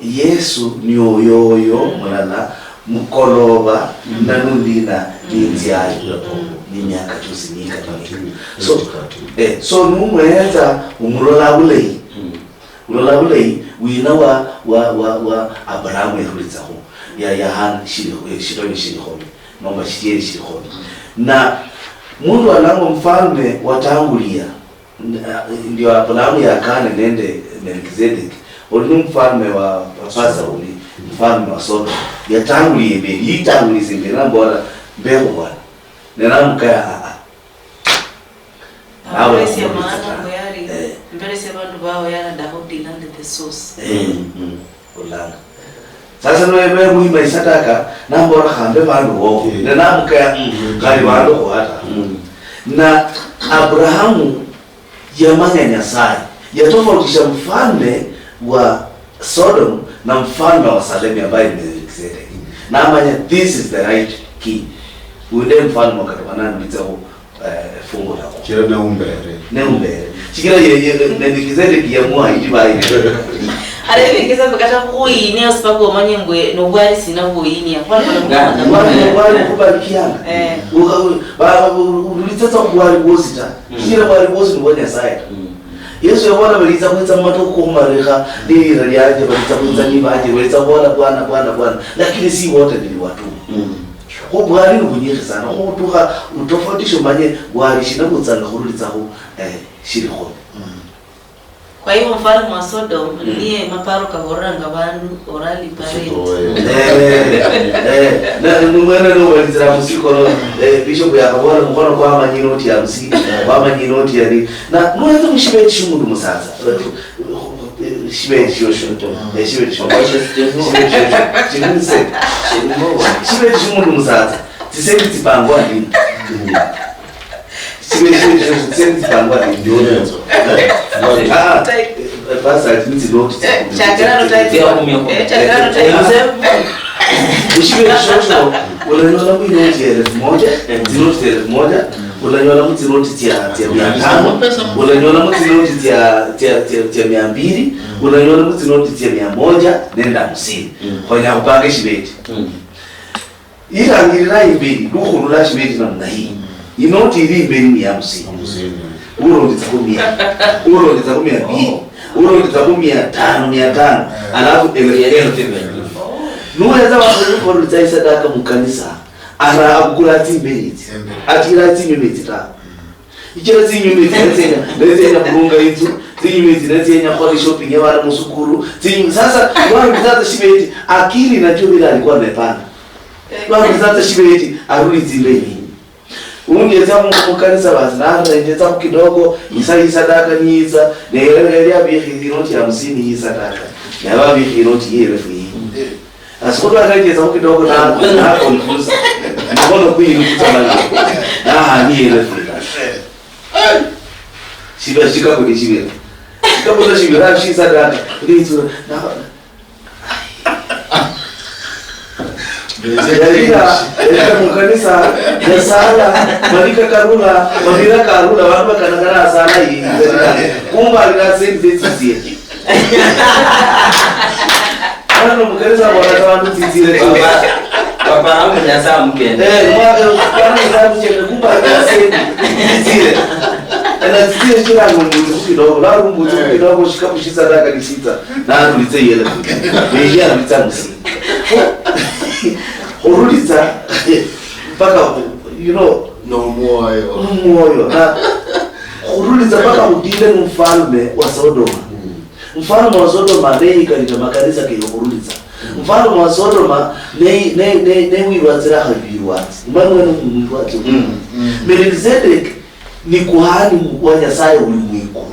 Yesu nyoyoyo mulala mukoloba nanundina ninziayo ni miaka tusinyika so numwenza umulola bulei wina wa Abrahamu yahulizaho ya han shitoni shirihomi nomba shitieri shirihomi na mundu alango mfalme watangulia ndio Abrahamu yakane nende Melkizedeki oli mfalme wa Sauli mfalme wa Sodom yatangulie mbele yitangulize mbele nambona mbego bwana nenamka awe sema maana ngoyari mbele sema bantu bao yana Daudi land the source ulanga sasa noebe muhima isataka nambora khambe bantu wo nenamka kali bantu kwata na Abrahamu yamanya Nyasaye yatofautisha mfalme wa Sodom na mfalme wa Salem ambaye ni Melkizedeki na amanya this is the right key uende mfalme wakatwana nitao fungo lako kira ne umbere chikira ye Melkizedeki yamwa ijibai arabekeza bakata kuyini osipako manyembwe no bwali sina kuyini akwana bwali kubalikiana ulitata bwali bosita kira bwali bosi ni wanya side Yesu yabona baliza kweza matoko kumareka ndira lyaje baliza kweza nibaje baliza bwana lakini si wote ni watu ko bwali nubunyeke sana ko tuka utofautisho manye bwali shina kutsanga kurulizaho shiriko kwa hiyo mfalme wa Sodom niye maparo kahoranga bantu orali parade na numwana no baliza musiko bishop yakabona mukono kwa manyinoti ya musiki kwa manyinoti ya ni na nuweza mushibe chumudu musaza shibe shosho shibe chumudu musaza tisebi tipangwa ndini sibe tipangwa ndini basa tinzi lot chakara type ushibe shosho unanyola mwinoti 1000 zinoti 1000 unanyola mtinoti tia 500 unanyola mtinoti tia 200 unanyola mtinoti tia 100 nenda 50 kwanya kupanga shibeti ila ngirira ibiri dukhulula shibeti namna hii inoti iri ibiri ni 50 urondeza kumia 200 urondeza kumia 500 alafu nuweza wakuru tsaisa daka mukanisa ara akula timbeti atira timbeti ta ichira timbeti netsenya kurunga itsu timbeti netsenya kwa shopping yawara musukuru sasa wao bizata shibeti akili na jubila alikuwa amepanda wao bizata shibeti arudi timbeti ungeza mukanisa bazana ngeza kidogo isa sadaka nyiza neelewa bihi inoti 50 hii sadaka na baba bihi inoti ile fi asikuwa akajeza kidogo na confuse mbona kuini kutamana ni ile fi shika kwa shibe kama shibe rashi sadaka ndizo na Ila mukanisa ya sala malika karula mabira karula watu kanangana sala hii kumba alinasendi tisiye ana mukanisa wana watu tisiye papa hamu ya saa mpende mwa kana zamu kumba alinasendi tisiye ana tisiye chira mungu kidogo la mungu kidogo shikamushisa daka nisita na tulitse yele meja mtamusi uruliza paka no moyo na uruliza paka udile mfalme wa Sodoma mfalme wa Sodoma nei kalita makanisa ke uruliza mfalme wa Sodoma nei wiwazira habiwati mwana mungu watu Melkizedeki ni kuhani wa Nyasaye ulimwengu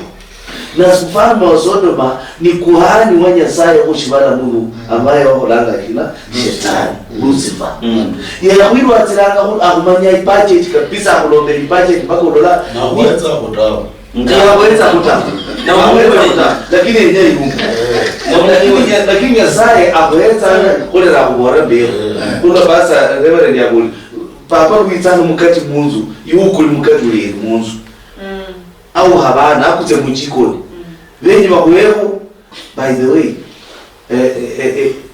na mfalme wa Sodoma ni kuhani wa Nyasaye kushibala Mungu ambaye wakolanga kila shetani Lucifer yeye wiru atiranga akumanya budget kabisa kulombe budget mpaka dola na waweza kutawa waweza kutawa na waweza kutawa lakini yeye Mungu lakini Nyasaye aweza kulera kubora mbele kuna basa reverend ya buli papa kuitana mukati munzu yukuli mukati ule munzu au habana akute mujikoni benyi bakuyeho by the way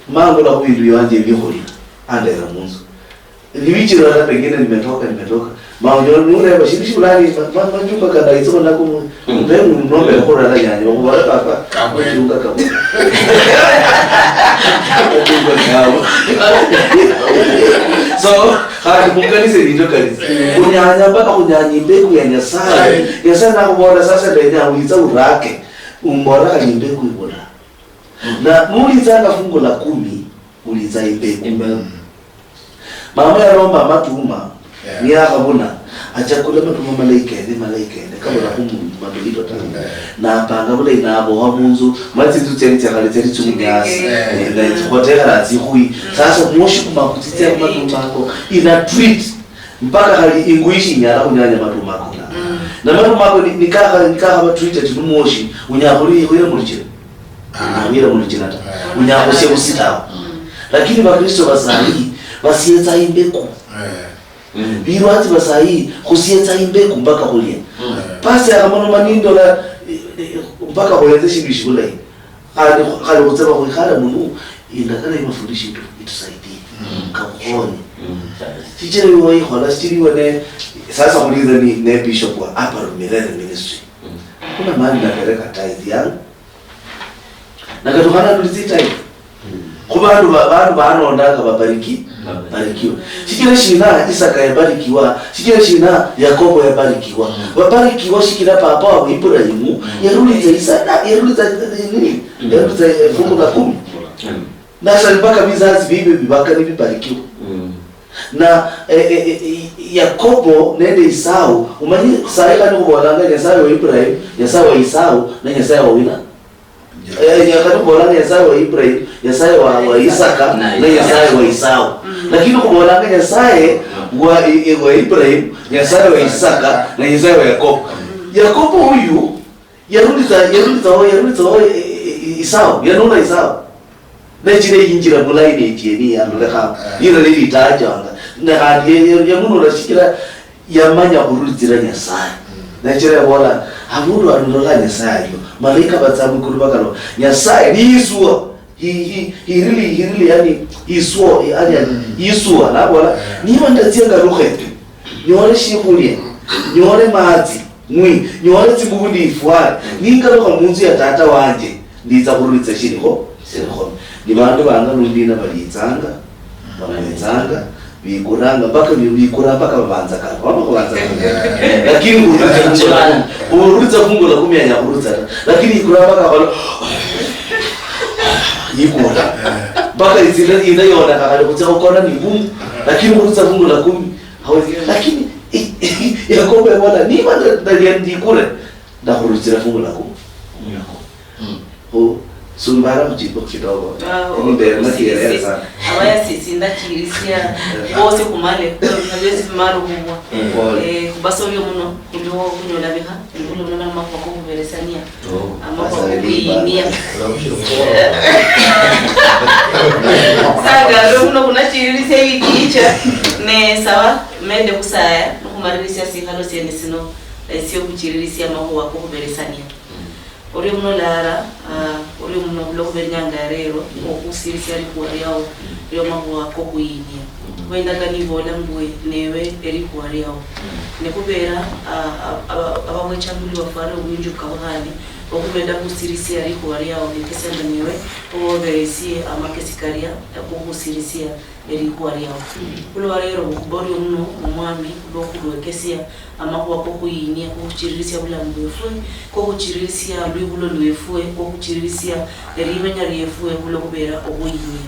mango la kuindu yanje bihori andera munzu liwichira hata pengine nimetoka maonyoni bashirishi fulani majumba kada hizo na kumu mbegu ngombe kwa na nyanya wala papa kabunga so hadi munganise ndio kanisa kunyanya mpaka kunyanya mbegu ya Nyasaye na kubona sasa ndio uliza urake umbora ni mbegu ibora na muuliza fungu la 10 uliza mbegu mama ya romba matuma ni akabona achakula matuma malaika kama na kumu madolito tanga na panga bule inabo hamunzu matinzu tsenitsa kaliteri tsunyasi na hotela razihui sasa moshi kumakutitsa matuma ako ina tweet mpaka hali inguishi nyala kunyanya matuma ako na matuma ako nikaka ba tweet ati moshi unyakuli uye mulichira amira mulichira ta unyakose usitawa lakini bakristo basali basietsa imbeko biro ati basai kusietsa imbeko mpaka kulia pasi akamano manindo la mpaka kueleze shibishi kule kale kutsema kuikhala munu indakala imafundisho itusaidie kakoni sijere wewe hola sijiri wane sasa kuliza ni bishop wa Upper Mirere Ministry kuna mali napeleka tithe yangu na katokana tulizita hivi kuba bantu banondaka barikiwa shikira shina Isaka yabarikiwa shikira shina Yakobo yabarikiwa babarikiwa shikira papa wa Ibrahimu yaruliza Isaka yaruliza nini yaruliza fungu la 10 na salibaka bizazi bibi bibaka ni bibarikiwa na Yakobo nende Isau umanyi saika ni kubolanga Nyasaye wa Ibrahim Nyasaye wa Isau na Nyasaye wa wina nyakati kubolanga Nyasaye wa Ibrahim Nyasaye wa Isaka na Nyasaye wa Isau lakini kubolanga Nyasaye wa Ibrahim Nyasaye wa Isaka na Nyasaye wa Yakobo huyu yaruliza Isau yanuna Isau nechire yinjira mulaini etieni yandoleka yira lili tajanga na hadi yamuno rashikira yamanya kuruzira Nyasaye nechire wala amudu andola Nyasaye malaika batsamu kurubakalo Nyasaye ni Yesua he really yani Yesua yani Yesua na wala ni mandazianga rohete nyore shikulie nyore mazi mwi nyore tsibundi ifwara ningalo kwa munzu ya tata wanje ndiza kururiza shiriko siriko ni bantu banga rundina balitsanga bamenzanga bikuranga mpaka bikura mpaka babanza kana babanza lakini ururiza fungu la 10 ya kururiza lakini ikura mpaka balo yikura mpaka izile inayona kakale kutaka ukona ni ngumu lakini ururiza fungu la 10 hawezi lakini Yakobo wala ni mandali ndikure na kururiza fungu la 10 sumbara mjibu kidogo ndio nasikia sana abaya sisi ndakirisia bose kumale nabezi maro bumwa kubasolyo muno kundo kunyola biha kundo mwana mako ko kuberesania amako kuinia saga ro muno kunachirisia wikicha ne sawa mende kusaya nukumaririsia sihalo sene sino sio kuchirisia mako wako kuberesania ori muno lara ori muno block benyanga rero okusirisi ari kwa yao yo maho ko kuyinia wenda kani bola mbwe newe eri kwa yao nekubera abawe chambuli wafara ubinju kabahani okubenda kusirisi ari kwa yao nikesenda newe oberesi amakesikaria yakukusirisia eri kwa yao kulo rero kubori muno umwami lokuwekesia amakuwa ko kuyinia ko kuchirisia bula mbwefu ko kuchirisia lwibulo lwefue ko kuchirisia erimenya ryefue bulo kubera okuyinia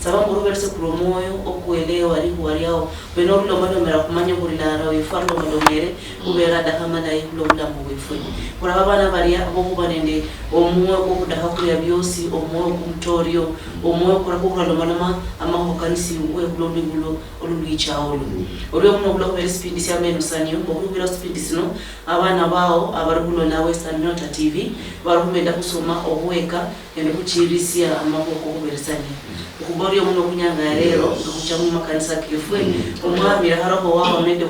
sababu roberse kuromoyo okuelewa ari kuari yao beno bulo mano mera kumanya kurilara wefando madomere kubera dakamana bulo bula mbwefu kura babana baria bokubanende omwe ko kudaha kuya byosi omwe kumtorio omwe kura ko kura manama amaho kanisi we bulo lwibulo olulwichaolo ori muno bulo kubera spindisi ameno sanyo bila spindisino abana bao abarugulo na Western Nota TV barumenda kusoma obweka ende kuchirisia amaboko kuberesani ukubori muno kunyanga rero kuchamu makanisa kifwe umwami haraho wao amende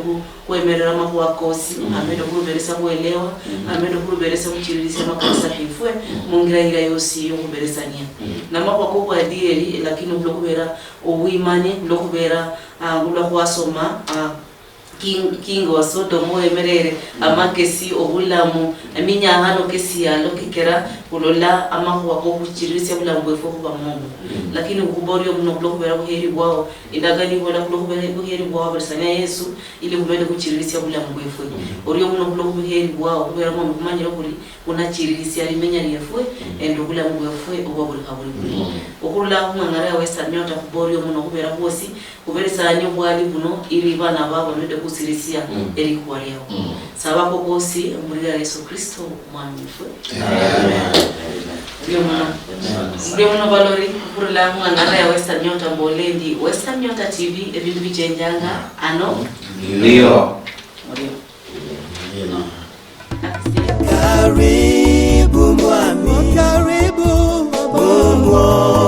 kwemerera makuwa kosi amende kuberesa kuelewa amende kuberesa kuchirisia kusahifwe mungira ira yosi yo kuberesania namakwa ko kwa dieri lakini ulokubera uwimane ulokubera ulokwasoma kingo wa Sodomo emerere amakesi obulamu eminya hano kesi ya lokikera ulola amahuwa ko kuchirisia bulambu efo kuba mungu lakini ukubori yo muno kulokubera buheri bwao indagali wala kulokubera buheri bwao bersanya Yesu ili kubende kuchirisia bulambu efo oriyo muno kulokubera bwao kubera mu kumanyira kuri unachirisia limenya lefwe endo bulambu efo obaburi kaburi okurula ngangara ya Western nyota kubori yo muno kubera bosi kuberesanya bwali buno ili bana babo nende kusirisia eri kwa leo sabako bosi muri ya Yesu Kristo mwamifwe ndio mwana valori kurula ngangara ya Western nyota mbolendi Western nyota TV ebintu bichenjanga ano ndio karibu mwami karibu mwami